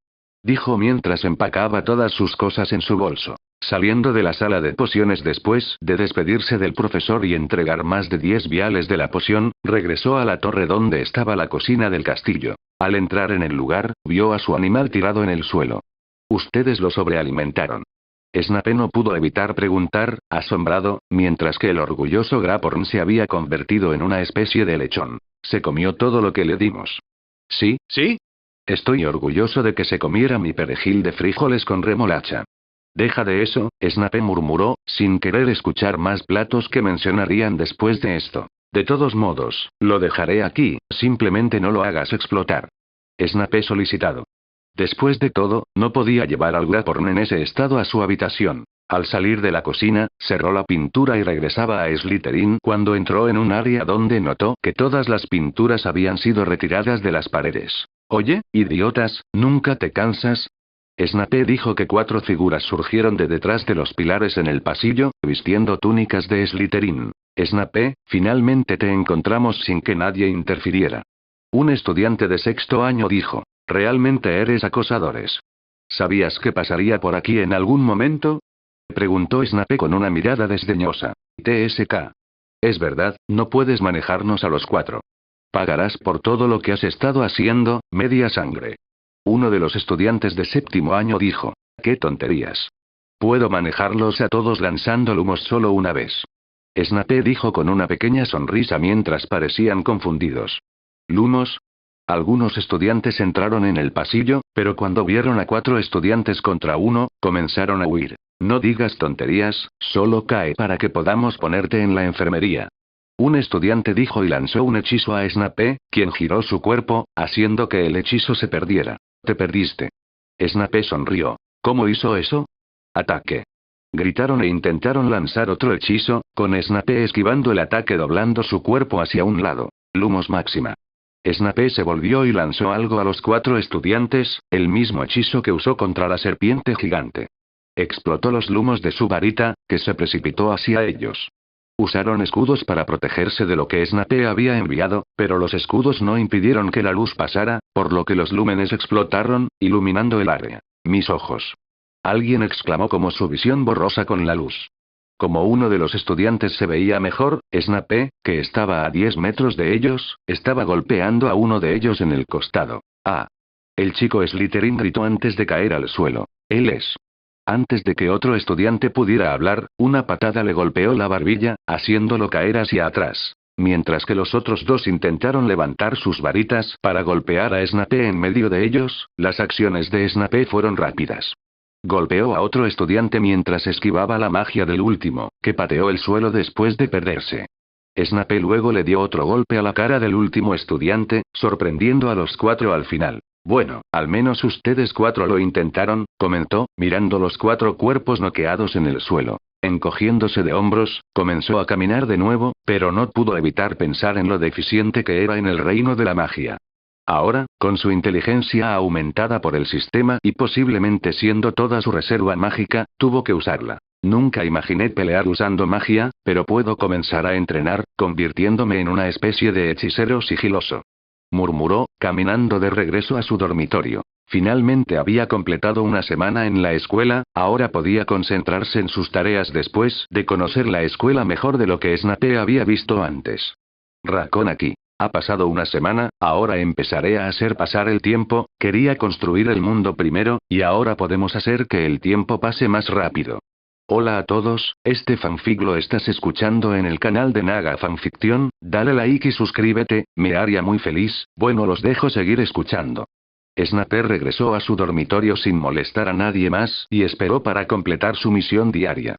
Speaker 2: Dijo mientras empacaba todas sus cosas en su bolso. Saliendo de la sala de pociones después de despedirse del profesor y entregar más de 10 viales de la poción, regresó a la torre donde estaba la cocina del castillo. Al entrar en el lugar, vio a su animal tirado en el suelo. Ustedes lo sobrealimentaron. Snape no pudo evitar preguntar, asombrado, mientras que el orgulloso Graphorn se había convertido en una especie de lechón. Se comió todo lo que le dimos. Sí, sí. Estoy orgulloso de que se comiera mi perejil de frijoles con remolacha. Deja de eso, Snape murmuró, sin querer escuchar más platos que mencionarían después de esto. De todos modos, lo dejaré aquí, simplemente no lo hagas explotar. Snape solicitado. Después de todo, no podía llevar al Graphorn en ese estado a su habitación. Al salir de la cocina, cerró la pintura y regresaba a Slytherin cuando entró en un área donde notó que todas las pinturas habían sido retiradas de las paredes. Oye, idiotas, ¿nunca te cansas? Snape dijo que 4 figuras surgieron de detrás de los pilares en el pasillo, vistiendo túnicas de Slytherin. Snape, finalmente te encontramos sin que nadie interfiriera. Un estudiante de sexto año dijo. ¿Realmente eres acosadores? ¿Sabías que pasaría por aquí en algún momento? Preguntó Snape con una mirada desdeñosa. TSK. Es verdad, no puedes manejarnos a los 4. Pagarás por todo lo que has estado haciendo, media sangre. Uno de los estudiantes de séptimo año dijo. ¡Qué tonterías! Puedo manejarlos a todos lanzando lumos solo una vez. Snape dijo con una pequeña sonrisa mientras parecían confundidos. ¿Lumos? Algunos estudiantes entraron en el pasillo, pero cuando vieron a 4 estudiantes contra uno, comenzaron a huir. No digas tonterías, solo cae para que podamos ponerte en la enfermería. Un estudiante dijo y lanzó un hechizo a Snape, quien giró su cuerpo, haciendo que el hechizo se perdiera. Te perdiste. Snape sonrió. ¿Cómo hizo eso? Ataque. Gritaron e intentaron lanzar otro hechizo, con Snape esquivando el ataque doblando su cuerpo hacia un lado. Lumos máxima. Snape se volvió y lanzó algo a los 4 estudiantes, el mismo hechizo que usó contra la serpiente gigante. Explotó los lumos de su varita, que se precipitó hacia ellos. Usaron escudos para protegerse de lo que Snape había enviado, pero los escudos no impidieron que la luz pasara, por lo que los lúmenes explotaron, iluminando el área. Mis ojos. Alguien exclamó como su visión borrosa con la luz. Como uno de los estudiantes se veía mejor, Snape, que estaba a 10 metros de ellos, estaba golpeando a uno de ellos en el costado. ¡Ah! El chico Slytherin gritó antes de caer al suelo. Él es. Antes de que otro estudiante pudiera hablar, una patada le golpeó la barbilla, haciéndolo caer hacia atrás. Mientras que los otros 2 intentaron levantar sus varitas para golpear a Snape en medio de ellos, las acciones de Snape fueron rápidas. Golpeó a otro estudiante mientras esquivaba la magia del último, que pateó el suelo después de perderse. Snape luego le dio otro golpe a la cara del último estudiante, sorprendiendo a los 4 al final. Bueno, al menos ustedes 4 lo intentaron, comentó, mirando los 4 cuerpos noqueados en el suelo. Encogiéndose de hombros, comenzó a caminar de nuevo, pero no pudo evitar pensar en lo deficiente que era en el reino de la magia. Ahora, con su inteligencia aumentada por el sistema y posiblemente siendo toda su reserva mágica, tuvo que usarla. Nunca imaginé pelear usando magia, pero puedo comenzar a entrenar, convirtiéndome en una especie de hechicero sigiloso. Murmuró, caminando de regreso a su dormitorio. Finalmente había completado una semana en la escuela, ahora podía concentrarse en sus tareas después de conocer la escuela mejor de lo que Snape había visto antes. Raccoon aquí. Ha pasado una semana, ahora empezaré a hacer pasar el tiempo, quería construir el mundo primero, y ahora podemos hacer que el tiempo pase más rápido. Hola a todos, este fanfic lo estás escuchando en el canal de Naga Fanfiction, dale like y suscríbete, me haría muy feliz. Bueno, los dejo seguir escuchando. Snape regresó a su dormitorio sin molestar a nadie más y esperó para completar su misión diaria.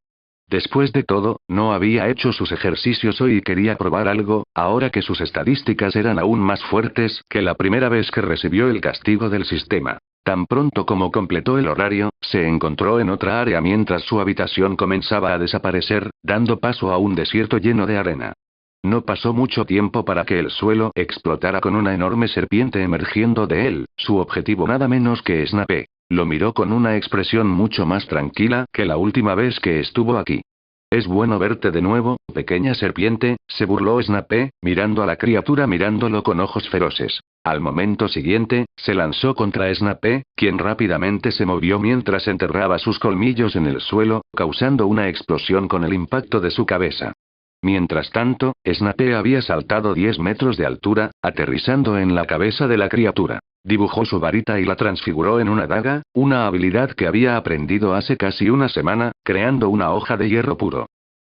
Speaker 2: Después de todo, no había hecho sus ejercicios hoy y quería probar algo, ahora que sus estadísticas eran aún más fuertes que la primera vez que recibió el castigo del sistema. Tan pronto como completó el horario, se encontró en otra área mientras su habitación comenzaba a desaparecer, dando paso a un desierto lleno de arena. No pasó mucho tiempo para que el suelo explotara con una enorme serpiente emergiendo de él, su objetivo nada menos que Snape. Lo miró con una expresión mucho más tranquila que la última vez que estuvo aquí. Es bueno verte de nuevo, pequeña serpiente, se burló Snape, mirando a la criatura mirándolo con ojos feroces. Al momento siguiente, se lanzó contra Snape, quien rápidamente se movió mientras enterraba sus colmillos en el suelo, causando una explosión con el impacto de su cabeza. Mientras tanto, Snape había saltado 10 metros de altura, aterrizando en la cabeza de la criatura. Dibujó su varita y la transfiguró en una daga, una habilidad que había aprendido hace casi una semana, creando una hoja de hierro puro.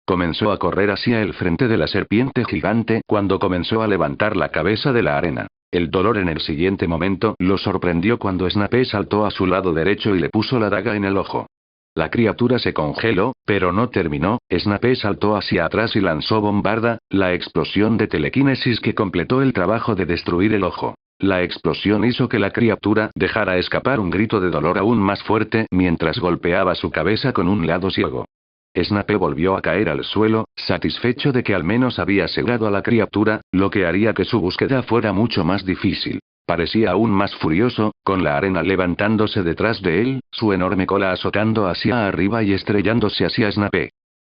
Speaker 2: Comenzó a correr hacia el frente de la serpiente gigante cuando comenzó a levantar la cabeza de la arena. El dolor en el siguiente momento lo sorprendió cuando Snape saltó a su lado derecho y le puso la daga en el ojo. La criatura se congeló, pero no terminó. Snape saltó hacia atrás y lanzó bombarda, la explosión de telequinesis que completó el trabajo de destruir el ojo. La explosión hizo que la criatura dejara escapar un grito de dolor aún más fuerte mientras golpeaba su cabeza con un lado ciego. Snape volvió a caer al suelo, satisfecho de que al menos había cegado a la criatura, lo que haría que su búsqueda fuera mucho más difícil. Parecía aún más furioso, con la arena levantándose detrás de él, su enorme cola azotando hacia arriba y estrellándose hacia Snape.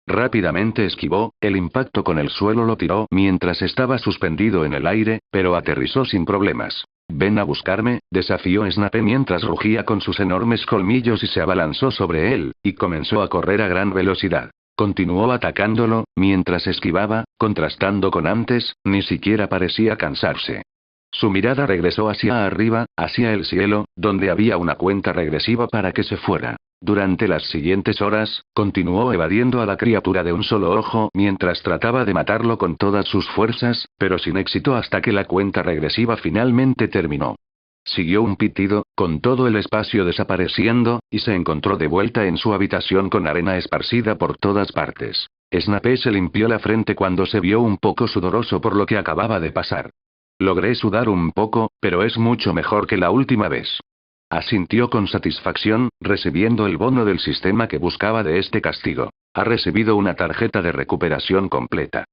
Speaker 2: Rápidamente esquivó, el impacto con el suelo lo tiró mientras estaba suspendido en el aire, pero aterrizó sin problemas. «Ven a buscarme», desafió Snape mientras rugía con sus enormes colmillos y se abalanzó sobre él, y comenzó a correr a gran velocidad. Continuó atacándolo, mientras esquivaba, contrastando con antes, ni siquiera parecía cansarse. Su mirada regresó hacia arriba, hacia el cielo, donde había una cuenta regresiva para que se fuera. Durante las siguientes horas, continuó evadiendo a la criatura de un solo ojo mientras trataba de matarlo con todas sus fuerzas, pero sin éxito hasta que la cuenta regresiva finalmente terminó. Siguió un pitido, con todo el espacio desapareciendo, y se encontró de vuelta en su habitación con arena esparcida por todas partes. Snape se limpió la frente cuando se vio un poco sudoroso por lo que acababa de pasar. Logré sudar un poco, pero es mucho mejor que la última vez. Asintió con satisfacción, recibiendo el bono del sistema que buscaba de este castigo. Ha recibido una tarjeta de recuperación completa.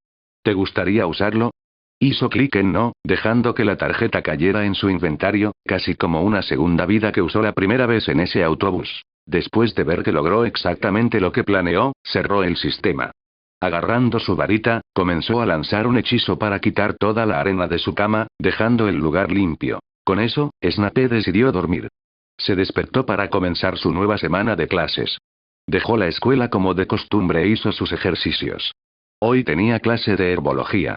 Speaker 2: ¿Te gustaría usarlo? Hizo clic en no, dejando que la tarjeta cayera en su inventario, casi como una segunda vida que usó la primera vez en ese autobús. Después de ver que logró exactamente lo que planeó, cerró el sistema. Agarrando su varita, comenzó a lanzar un hechizo para quitar toda la arena de su cama, dejando el lugar limpio. Con eso, Snape decidió dormir. Se despertó para comenzar su nueva semana de clases. Dejó la escuela como de costumbre e hizo sus ejercicios. Hoy tenía clase de herbología.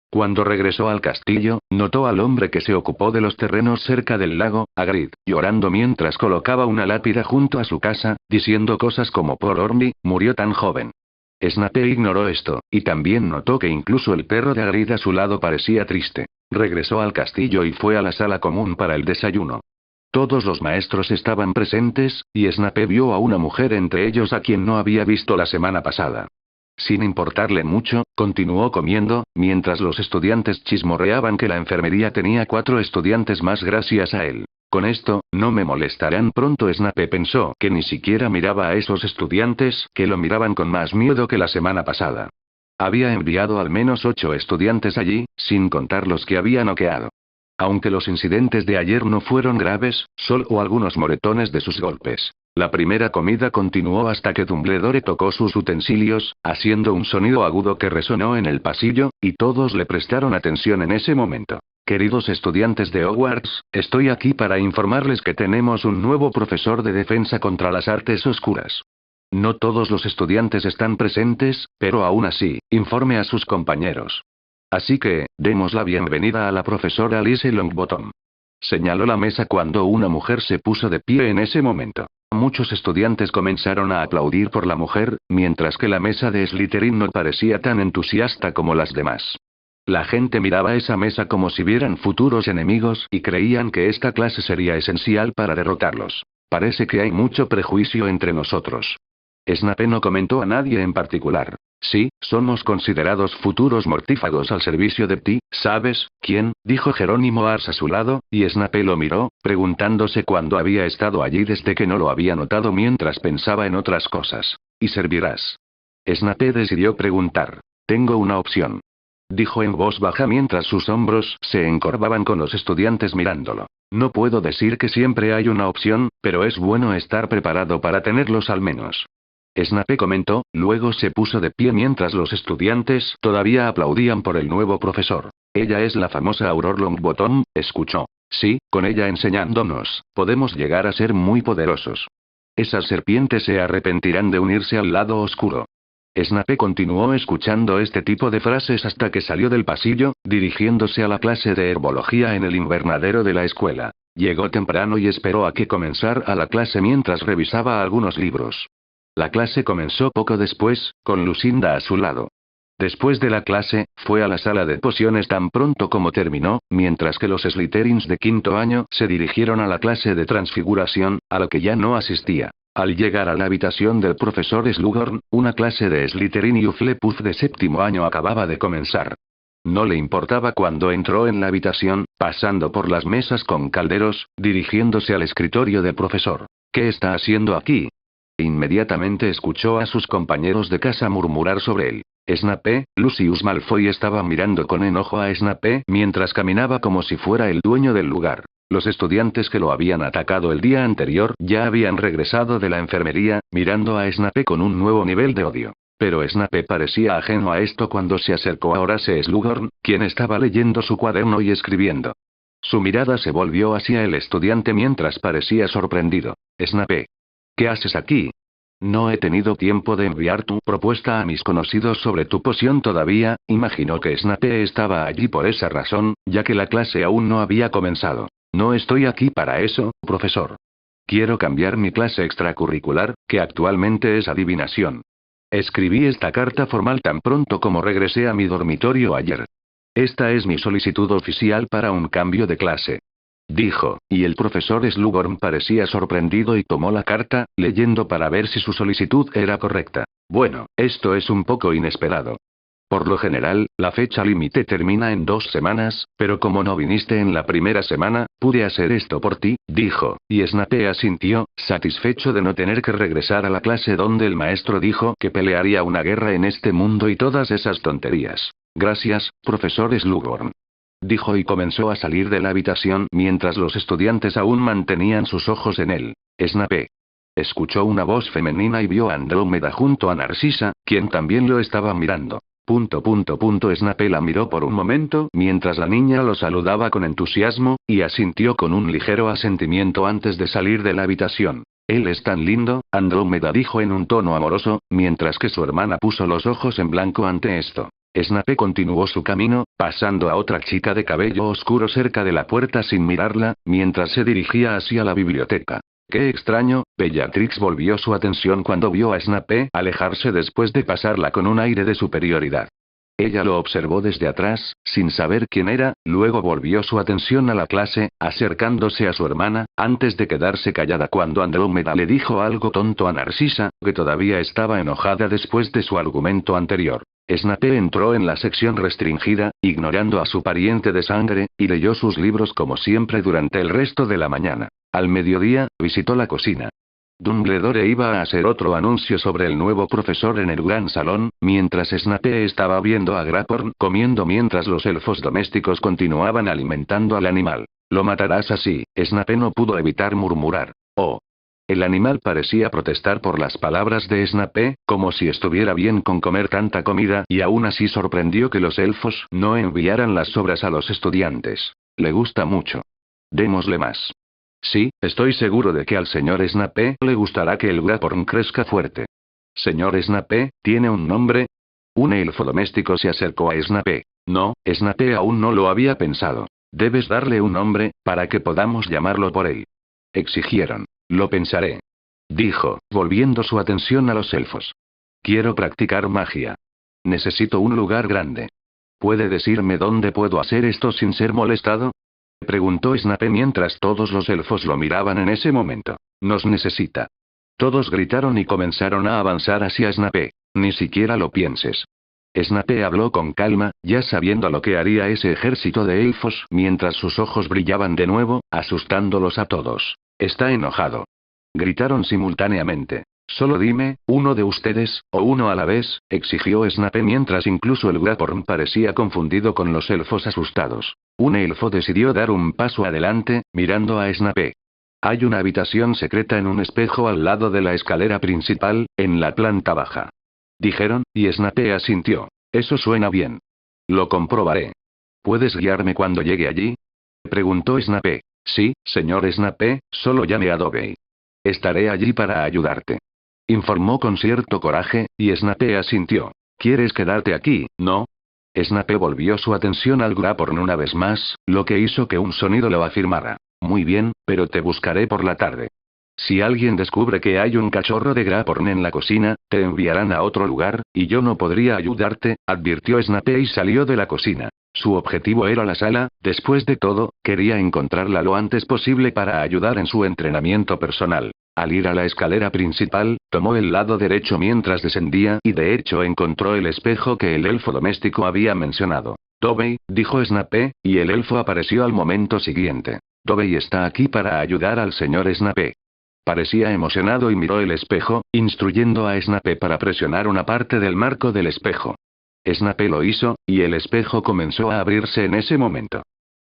Speaker 2: Cuando regresó al castillo, notó al hombre que se ocupó de los terrenos cerca del lago, Hagrid, llorando mientras colocaba una lápida junto a su casa, diciendo cosas como «Por Orny, murió tan joven». Snape ignoró esto, y también notó que incluso el perro de Hagrid a su lado parecía triste. Regresó al castillo y fue a la sala común para el desayuno. Todos los maestros estaban presentes, y Snape vio a una mujer entre ellos a quien no había visto la semana pasada. Sin importarle mucho, continuó comiendo, mientras los estudiantes chismorreaban que la enfermería tenía 4 estudiantes más gracias a él. Con esto, no me molestarán pronto. Snape pensó que ni siquiera miraba a esos estudiantes, que lo miraban con más miedo que la semana pasada. Había enviado al menos 8 estudiantes allí, sin contar los que había noqueado. Aunque los incidentes de ayer no fueron graves, solo algunos moretones de sus golpes. La primera comida continuó hasta que Dumbledore tocó sus utensilios, haciendo un sonido agudo que resonó en el pasillo, y todos le prestaron atención en ese momento. Queridos estudiantes de Hogwarts, estoy aquí para informarles que tenemos un nuevo profesor de defensa contra las artes oscuras. No todos los estudiantes están presentes, pero aún así, informe a sus compañeros. Así que, demos la bienvenida a la profesora Alice Longbottom. Señaló la mesa cuando una mujer se puso de pie en ese momento. Muchos estudiantes comenzaron a aplaudir por la mujer, mientras que la mesa de Slytherin no parecía tan entusiasta como las demás. La gente miraba esa mesa como si vieran futuros enemigos y creían que esta clase sería esencial para derrotarlos. Parece que hay mucho prejuicio entre nosotros. Snape no comentó a nadie en particular. Sí, somos considerados futuros mortífagos al servicio de ti, ¿sabes quién? Dijo Jerónimo Ars a su lado, y Snape lo miró, preguntándose cuándo había estado allí desde que no lo había notado mientras pensaba en otras cosas. ¿Y servirás? Snape decidió preguntar. Tengo una opción. Dijo en voz baja mientras sus hombros se encorvaban con los estudiantes mirándolo. No puedo decir que siempre hay una opción, pero es bueno estar preparado para tenerlos al menos. Snape comentó, luego se puso de pie mientras los estudiantes todavía aplaudían por el nuevo profesor. Ella es la famosa Aurora Longbottom, escuchó. Sí, con ella enseñándonos, podemos llegar a ser muy poderosos. Esas serpientes se arrepentirán de unirse al lado oscuro. Snape continuó escuchando este tipo de frases hasta que salió del pasillo, dirigiéndose a la clase de herbología en el invernadero de la escuela. Llegó temprano y esperó a que comenzara la clase mientras revisaba algunos libros. La clase comenzó poco después, con Lucinda a su lado. Después de la clase, fue a la sala de pociones tan pronto como terminó, mientras que los Slytherins de quinto año se dirigieron a la clase de transfiguración, a la que ya no asistía. Al llegar a la habitación del profesor Slughorn, una clase de Slytherin y Hufflepuff de séptimo año acababa de comenzar. No le importaba cuando entró en la habitación, pasando por las mesas con calderos, dirigiéndose al escritorio del profesor. ¿Qué está haciendo aquí? Inmediatamente escuchó a sus compañeros de casa murmurar sobre él. Snape, Lucius Malfoy estaba mirando con enojo a Snape mientras caminaba como si fuera el dueño del lugar. Los estudiantes que lo habían atacado el día anterior ya habían regresado de la enfermería, mirando a Snape con un nuevo nivel de odio. Pero Snape parecía ajeno a esto cuando se acercó a Horace Slughorn, quien estaba leyendo su cuaderno y escribiendo. Su mirada se volvió hacia el estudiante mientras parecía sorprendido. Snape. ¿Qué haces aquí? No he tenido tiempo de enviar tu propuesta a mis conocidos sobre tu poción todavía. Imaginó que Snape estaba allí por esa razón, ya que la clase aún no había comenzado. No estoy aquí para eso, profesor. Quiero cambiar mi clase extracurricular, que actualmente es adivinación. Escribí esta carta formal tan pronto como regresé a mi dormitorio ayer. Esta es mi solicitud oficial para un cambio de clase. Dijo, y el profesor Slughorn parecía sorprendido y tomó la carta, leyendo para ver si su solicitud era correcta. Bueno, esto es un poco inesperado. Por lo general, la fecha límite termina en 2 semanas, pero como no viniste en la primera semana, pude hacer esto por ti, dijo, y Snape asintió, satisfecho de no tener que regresar a la clase donde el maestro dijo que pelearía una guerra en este mundo y todas esas tonterías. Gracias, profesor Slughorn. Dijo y comenzó a salir de la habitación mientras los estudiantes aún mantenían sus ojos en él. Snape. Escuchó una voz femenina y vio a Andrómeda junto a Narcisa, quien también lo estaba mirando. Snape la miró por un momento mientras la niña lo saludaba con entusiasmo, y asintió con un ligero asentimiento antes de salir de la habitación. Él es tan lindo, Andrómeda dijo en un tono amoroso, mientras que su hermana puso los ojos en blanco ante esto. Snape continuó su camino, pasando a otra chica de cabello oscuro cerca de la puerta sin mirarla, mientras se dirigía hacia la biblioteca. Qué extraño, Bellatrix volvió su atención cuando vio a Snape alejarse después de pasarla con un aire de superioridad. Ella lo observó desde atrás, sin saber quién era, luego volvió su atención a la clase, acercándose a su hermana, antes de quedarse callada cuando Andrómeda le dijo algo tonto a Narcisa, que todavía estaba enojada después de su argumento anterior. Snape entró en la sección restringida, ignorando a su pariente de sangre, y leyó sus libros como siempre durante el resto de la mañana. Al mediodía, visitó la cocina. Dumbledore iba a hacer otro anuncio sobre el nuevo profesor en el gran salón, mientras Snape estaba viendo a Graphorn comiendo mientras los elfos domésticos continuaban alimentando al animal. Lo matarás así, Snape no pudo evitar murmurar. Oh. El animal parecía protestar por las palabras de Snape, como si estuviera bien con comer tanta comida, y aún así sorprendió que los elfos no enviaran las sobras a los estudiantes. Le gusta mucho. Démosle más. Sí, estoy seguro de que al señor Snape le gustará que el Graphorn crezca fuerte. Señor Snape, ¿tiene un nombre? Un elfo doméstico se acercó a Snape. No, Snape aún no lo había pensado. Debes darle un nombre, para que podamos llamarlo por él. Exigieron. Lo pensaré. dijo, volviendo su atención a los elfos. Quiero practicar magia. Necesito un lugar grande. ¿Puede decirme dónde puedo hacer esto sin ser molestado? Preguntó Snape mientras todos los elfos lo miraban en ese momento. Nos necesita. Todos gritaron y comenzaron a avanzar hacia Snape. Ni siquiera lo pienses. Snape habló con calma, ya sabiendo lo que haría ese ejército de elfos mientras sus ojos brillaban de nuevo, asustándolos a todos. Está enojado. Gritaron simultáneamente. Solo dime, uno de ustedes, o uno a la vez, exigió Snape mientras incluso el Graporn parecía confundido con los elfos asustados. Un elfo decidió dar un paso adelante, mirando a Snape. Hay una habitación secreta en un espejo al lado de la escalera principal, en la planta baja. Dijeron, y Snape asintió. Eso suena bien. Lo comprobaré. ¿Puedes guiarme cuando llegue allí? Preguntó Snape. Sí, señor Snape, solo llame a Dobby. Estaré allí para ayudarte. Informó con cierto coraje, y Snape asintió. ¿Quieres quedarte aquí, no? Snape volvió su atención al Graporn una vez más, lo que hizo que un sonido lo afirmara. Muy bien, pero te buscaré por la tarde. Si alguien descubre que hay un cachorro de Graporn en la cocina, te enviarán a otro lugar, y yo no podría ayudarte, advirtió Snape y salió de la cocina. Su objetivo era la sala, después de todo, quería encontrarla lo antes posible para ayudar en su entrenamiento personal. Al ir a la escalera principal, tomó el lado derecho mientras descendía y de hecho encontró el espejo que el elfo doméstico había mencionado. Dobby, dijo Snape, y el elfo apareció al momento siguiente. Dobby está aquí para ayudar al señor Snape. Parecía emocionado y miró el espejo, instruyendo a Snape para presionar una parte del marco del espejo. Snape lo hizo, y el espejo comenzó a abrirse en ese momento.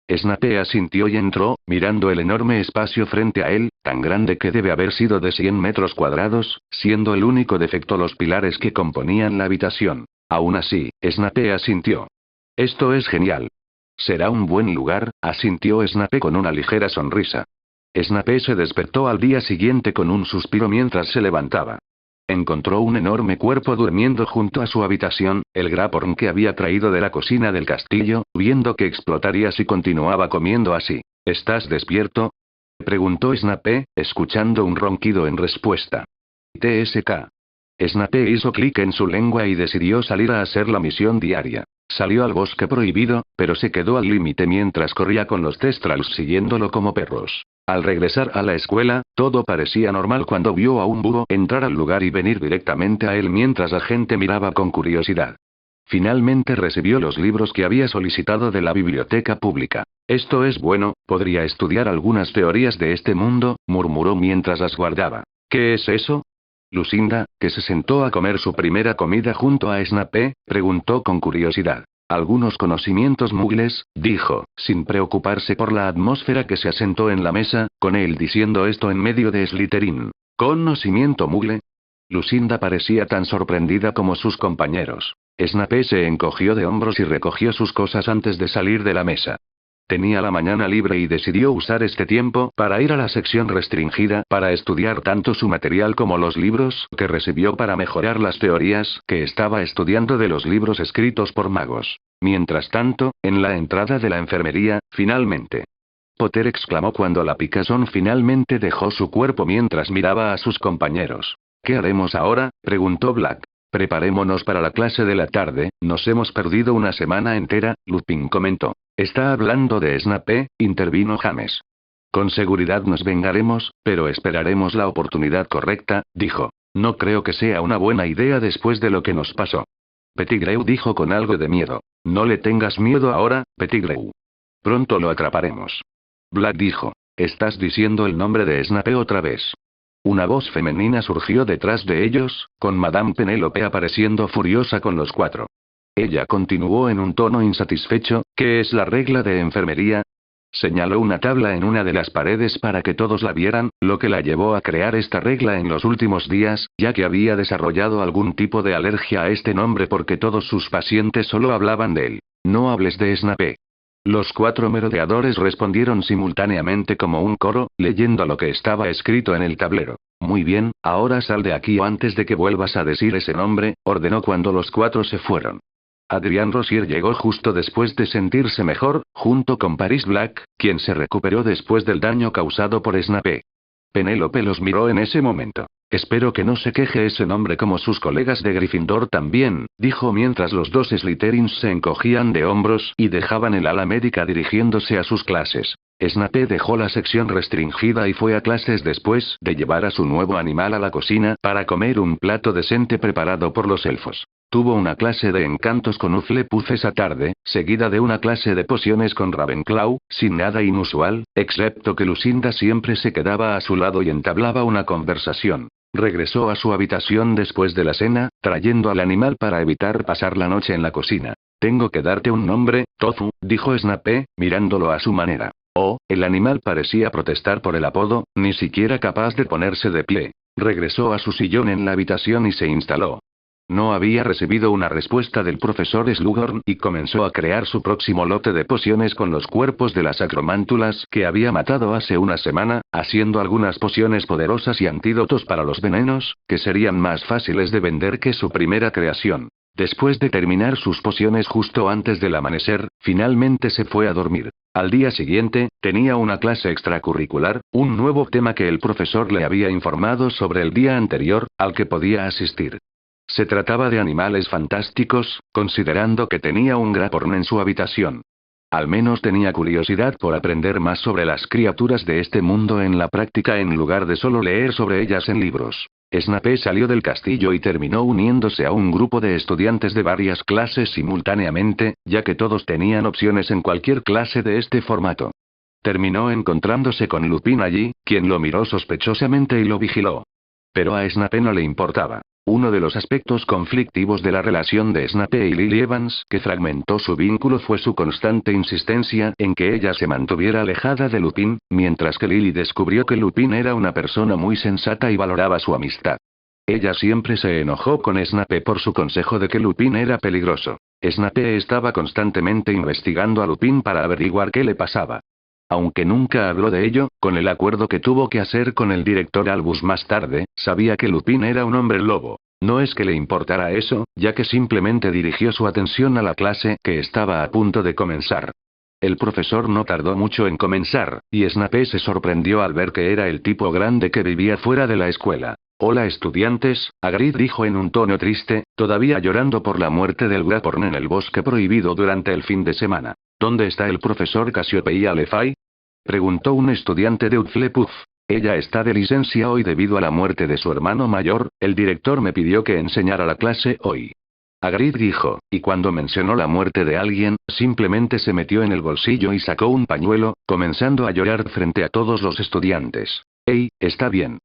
Speaker 2: Snape asintió y entró, mirando el enorme espacio frente a él, tan grande que debe haber sido de 100 metros cuadrados, siendo el único defecto los pilares que componían la habitación. Aún así, Snape asintió. Esto es genial. Será un buen lugar, asintió Snape con una ligera sonrisa. Snape se despertó al día siguiente con un suspiro mientras se levantaba. Encontró un enorme cuerpo durmiendo junto a su habitación, el Graporn que había traído de la cocina del castillo, viendo que explotaría si continuaba comiendo así. ¿Estás despierto? Preguntó Snape, escuchando un ronquido en respuesta. TSK. Snape hizo clic en su lengua y decidió salir a hacer la misión diaria. Salió al bosque prohibido, pero se quedó al límite mientras corría con los Thestrals siguiéndolo como perros. Al regresar a la escuela, todo parecía normal cuando vio a un búho entrar al lugar y venir directamente a él mientras la gente miraba con curiosidad. Finalmente recibió los libros que había solicitado de la biblioteca pública. Esto es bueno, podría estudiar algunas teorías de este mundo, murmuró mientras las guardaba. ¿Qué es eso? Lucinda, que se sentó a comer su primera comida junto a Snape, preguntó con curiosidad. Algunos conocimientos mugles, dijo, sin preocuparse por la atmósfera que se asentó en la mesa, con él diciendo esto en medio de Slytherin. ¿Conocimiento mugle? Lucinda parecía tan sorprendida como sus compañeros. Snape se encogió de hombros y recogió sus cosas antes de salir de la mesa. Tenía la mañana libre y decidió usar este tiempo para ir a la sección restringida para estudiar tanto su material como los libros que recibió para mejorar las teorías que estaba estudiando de los libros escritos por magos. Mientras tanto, en la entrada de la enfermería, finalmente. Potter exclamó cuando la picazón finalmente dejó su cuerpo mientras miraba a sus compañeros. ¿Qué haremos ahora?, preguntó Black. Preparémonos para la clase de la tarde, nos hemos perdido una semana entera, Lupin comentó. Está hablando de Snape, intervino James. Con seguridad nos vengaremos, pero esperaremos la oportunidad correcta, dijo. No creo que sea una buena idea después de lo que nos pasó. Pettigrew dijo con algo de miedo. No le tengas miedo ahora, Pettigrew. Pronto lo atraparemos. Black dijo. ¿Estás diciendo el nombre de Snape otra vez? Una voz femenina surgió detrás de ellos, con Madame Penélope apareciendo furiosa con los cuatro. Ella continuó en un tono insatisfecho, ¿qué es la regla de enfermería? Señaló una tabla en una de las paredes para que todos la vieran, lo que la llevó a crear esta regla en los últimos días, ya que había desarrollado algún tipo de alergia a este nombre porque todos sus pacientes solo hablaban de él. No hables de Snape. Los 4 merodeadores respondieron simultáneamente como un coro, leyendo lo que estaba escrito en el tablero. Muy bien, ahora sal de aquí o antes de que vuelvas a decir ese nombre, ordenó cuando los 4 se fueron. Adrian Rosier llegó justo después de sentirse mejor, junto con Paris Black, quien se recuperó después del daño causado por Snape. Penélope los miró en ese momento. Espero que no se queje ese nombre como sus colegas de Gryffindor también, dijo mientras los dos Slytherins se encogían de hombros y dejaban el ala médica dirigiéndose a sus clases. Snape dejó la sección restringida y fue a clases después de llevar a su nuevo animal a la cocina para comer un plato decente preparado por los elfos. Tuvo una clase de encantos con Hufflepuff esa tarde, seguida de una clase de pociones con Ravenclaw, sin nada inusual, excepto que Lucinda siempre se quedaba a su lado y entablaba una conversación. Regresó a su habitación después de la cena, trayendo al animal para evitar pasar la noche en la cocina. Tengo que darte un nombre, Tofu, dijo Snape, mirándolo a su manera. Oh, el animal parecía protestar por el apodo, ni siquiera capaz de ponerse de pie. Regresó a su sillón en la habitación y se instaló. No había recibido una respuesta del profesor Slughorn y comenzó a crear su próximo lote de pociones con los cuerpos de las acromántulas que había matado hace una semana, haciendo algunas pociones poderosas y antídotos para los venenos, que serían más fáciles de vender que su primera creación. Después de terminar sus pociones justo antes del amanecer, finalmente se fue a dormir. Al día siguiente, tenía una clase extracurricular, un nuevo tema que el profesor le había informado sobre el día anterior, al que podía asistir. Se trataba de animales fantásticos, considerando que tenía un Grahorn en su habitación. Al menos tenía curiosidad por aprender más sobre las criaturas de este mundo en la práctica en lugar de solo leer sobre ellas en libros. Snape salió del castillo y terminó uniéndose a un grupo de estudiantes de varias clases simultáneamente, ya que todos tenían opciones en cualquier clase de este formato. Terminó encontrándose con Lupin allí, quien lo miró sospechosamente y lo vigiló. Pero a Snape no le importaba. Uno de los aspectos conflictivos de la relación de Snape y Lily Evans que fragmentó su vínculo fue su constante insistencia en que ella se mantuviera alejada de Lupin, mientras que Lily descubrió que Lupin era una persona muy sensata y valoraba su amistad. Ella siempre se enojó con Snape por su consejo de que Lupin era peligroso. Snape estaba constantemente investigando a Lupin para averiguar qué le pasaba. Aunque nunca habló de ello, con el acuerdo que tuvo que hacer con el director Albus más tarde, sabía que Lupin era un hombre lobo. No es que le importara eso, ya que simplemente dirigió su atención a la clase que estaba a punto de comenzar. El profesor no tardó mucho en comenzar, y Snape se sorprendió al ver que era el tipo grande que vivía fuera de la escuela. Hola estudiantes, Hagrid dijo en un tono triste, todavía llorando por la muerte del Grahorn en el bosque prohibido durante el fin de semana. ¿Dónde está el profesor Cassiopeia Lefay? Preguntó un estudiante de Hufflepuff. Ella está de licencia hoy debido a la muerte de su hermano mayor, el director me pidió que enseñara la clase hoy. Hagrid dijo, y cuando mencionó la muerte de alguien, simplemente se metió en el bolsillo y sacó un pañuelo, comenzando a llorar frente a todos los estudiantes. «Hey, ¿está bien?»,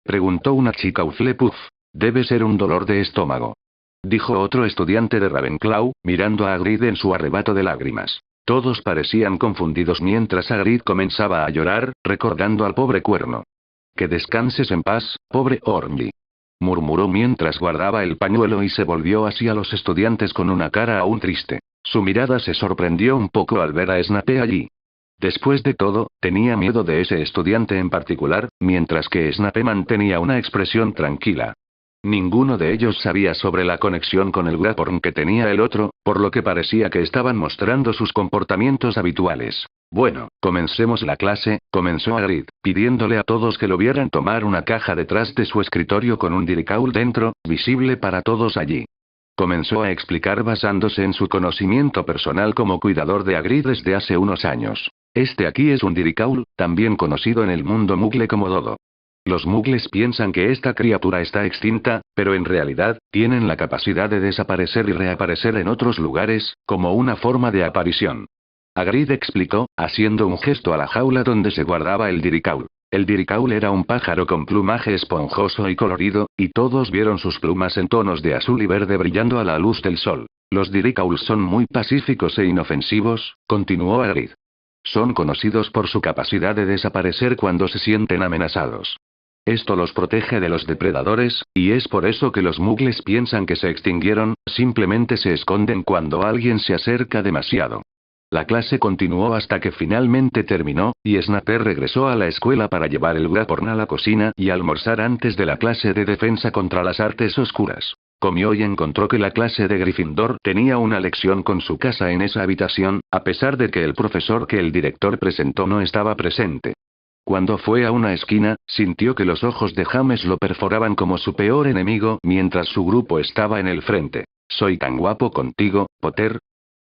Speaker 2: preguntó una chica Hufflepuff. «Debe ser un dolor de estómago», dijo otro estudiante de Ravenclaw, mirando a Hagrid en su arrebato de lágrimas. Todos parecían confundidos mientras Hagrid comenzaba a llorar, recordando al pobre Cuerno. «Que descanses en paz, pobre Ormley», murmuró mientras guardaba el pañuelo y se volvió hacia los estudiantes con una cara aún triste. Su mirada se sorprendió un poco al ver a Snape allí. Después de todo, tenía miedo de ese estudiante en particular, mientras que Snape mantenía una expresión tranquila. Ninguno de ellos sabía sobre la conexión con el Grahorn que tenía el otro, por lo que parecía que estaban mostrando sus comportamientos habituales. «Bueno, comencemos la clase», comenzó Hagrid, pidiéndole a todos que lo vieran tomar una caja detrás de su escritorio con un diricaul dentro, visible para todos allí. Comenzó a explicar basándose en su conocimiento personal como cuidador de Hagrid desde hace unos años. «Este aquí es un diricaul, también conocido en el mundo Muggle como Dodo. Los Muggles piensan que esta criatura está extinta, pero en realidad, tienen la capacidad de desaparecer y reaparecer en otros lugares, como una forma de aparición». Hagrid explicó, haciendo un gesto a la jaula donde se guardaba el diricaul. El diricaul era un pájaro con plumaje esponjoso y colorido, y todos vieron sus plumas en tonos de azul y verde brillando a la luz del sol. «Los diricauls son muy pacíficos e inofensivos», continuó Hagrid. «Son conocidos por su capacidad de desaparecer cuando se sienten amenazados. Esto los protege de los depredadores, y es por eso que los Muggles piensan que se extinguieron, simplemente se esconden cuando alguien se acerca demasiado». La clase continuó hasta que finalmente terminó, y Snape regresó a la escuela para llevar el Grahorn a la cocina y almorzar antes de la clase de defensa contra las artes oscuras. Comió y encontró que la clase de Gryffindor tenía una lección con su casa en esa habitación, a pesar de que el profesor que el director presentó no estaba presente. Cuando fue a una esquina, sintió que los ojos de James lo perforaban como su peor enemigo mientras su grupo estaba en el frente. ¿Soy tan guapo contigo, Potter?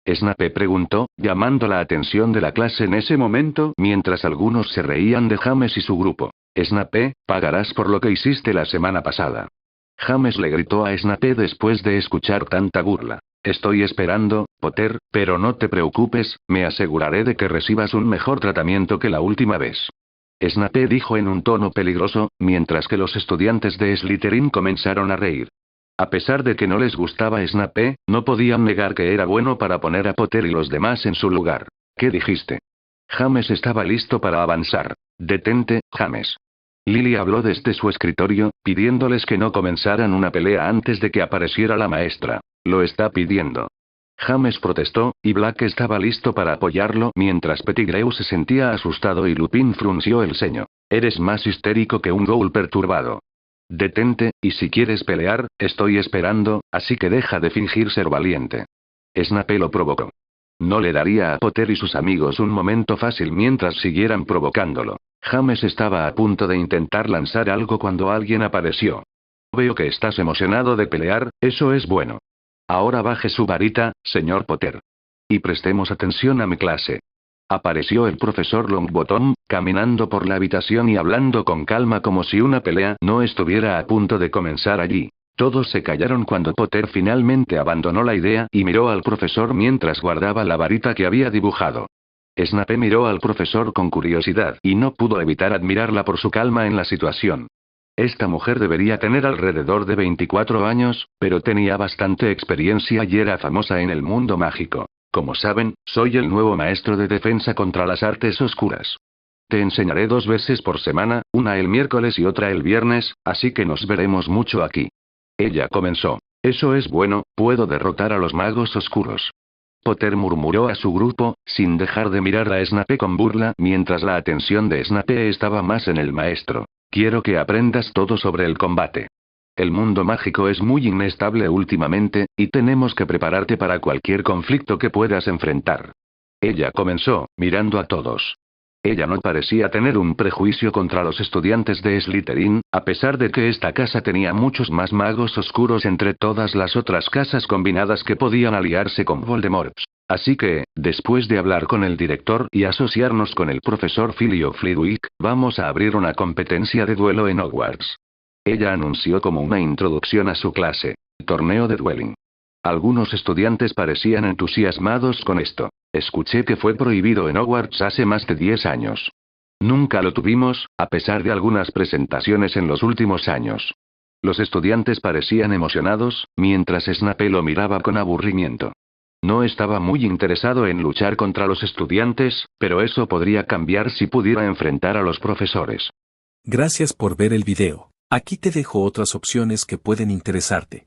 Speaker 2: Snape preguntó, llamando la atención de la clase en ese momento mientras algunos se reían de James y su grupo. Snape, pagarás por lo que hiciste la semana pasada. James le gritó a Snape después de escuchar tanta burla. Estoy esperando, Potter, pero no te preocupes, me aseguraré de que recibas un mejor tratamiento que la última vez. Snape dijo en un tono peligroso, mientras que los estudiantes de Slytherin comenzaron a reír. A pesar de que no les gustaba Snape, no podían negar que era bueno para poner a Potter y los demás en su lugar. ¿Qué dijiste? James estaba listo para avanzar. Detente, James. Lily habló desde su escritorio, pidiéndoles que no comenzaran una pelea antes de que apareciera la maestra. Lo está pidiendo. James protestó, y Black estaba listo para apoyarlo mientras Pettigrew se sentía asustado y Lupin frunció el ceño. Eres más histérico que un ghoul perturbado. Detente, y si quieres pelear, estoy esperando, así que deja de fingir ser valiente. Snape lo provocó. No le daría a Potter y sus amigos un momento fácil mientras siguieran provocándolo. James estaba a punto de intentar lanzar algo cuando alguien apareció. Veo que estás emocionado de pelear, eso es bueno. Ahora baje su varita, señor Potter. Y prestemos atención a mi clase. Apareció el profesor Longbottom, caminando por la habitación y hablando con calma como si una pelea no estuviera a punto de comenzar allí. Todos se callaron cuando Potter finalmente abandonó la idea y miró al profesor mientras guardaba la varita que había dibujado. Snape miró al profesor con curiosidad y no pudo evitar admirarla por su calma en la situación. Esta mujer debería tener alrededor de 24 años, pero tenía bastante experiencia y era famosa en el mundo mágico. Como saben, soy el nuevo maestro de defensa contra las artes oscuras. Te enseñaré 2 veces por semana, una el miércoles y otra el viernes, así que nos veremos mucho aquí. Ella comenzó. Eso es bueno, puedo derrotar a los magos oscuros. Potter murmuró a su grupo, sin dejar de mirar a Snape con burla mientras la atención de Snape estaba más en el maestro. Quiero que aprendas todo sobre el combate. El mundo mágico es muy inestable últimamente, y tenemos que prepararte para cualquier conflicto que puedas enfrentar. Ella comenzó, mirando a todos. Ella no parecía tener un prejuicio contra los estudiantes de Slytherin, a pesar de que esta casa tenía muchos más magos oscuros entre todas las otras casas combinadas que podían aliarse con Voldemort. Así que, después de hablar con el director y asociarnos con el profesor Filio Flitwick, vamos a abrir una competencia de duelo en Hogwarts. Ella anunció como una introducción a su clase. Torneo de dueling. Algunos estudiantes parecían entusiasmados con esto. Escuché que fue prohibido en Hogwarts hace más de 10 años. Nunca lo tuvimos, a pesar de algunas presentaciones en los últimos años. Los estudiantes parecían emocionados, mientras Snape lo miraba con aburrimiento. No estaba muy interesado en luchar contra los estudiantes, pero eso podría cambiar si pudiera enfrentar a los profesores.
Speaker 1: Gracias por ver el video. Aquí te dejo otras opciones que pueden interesarte.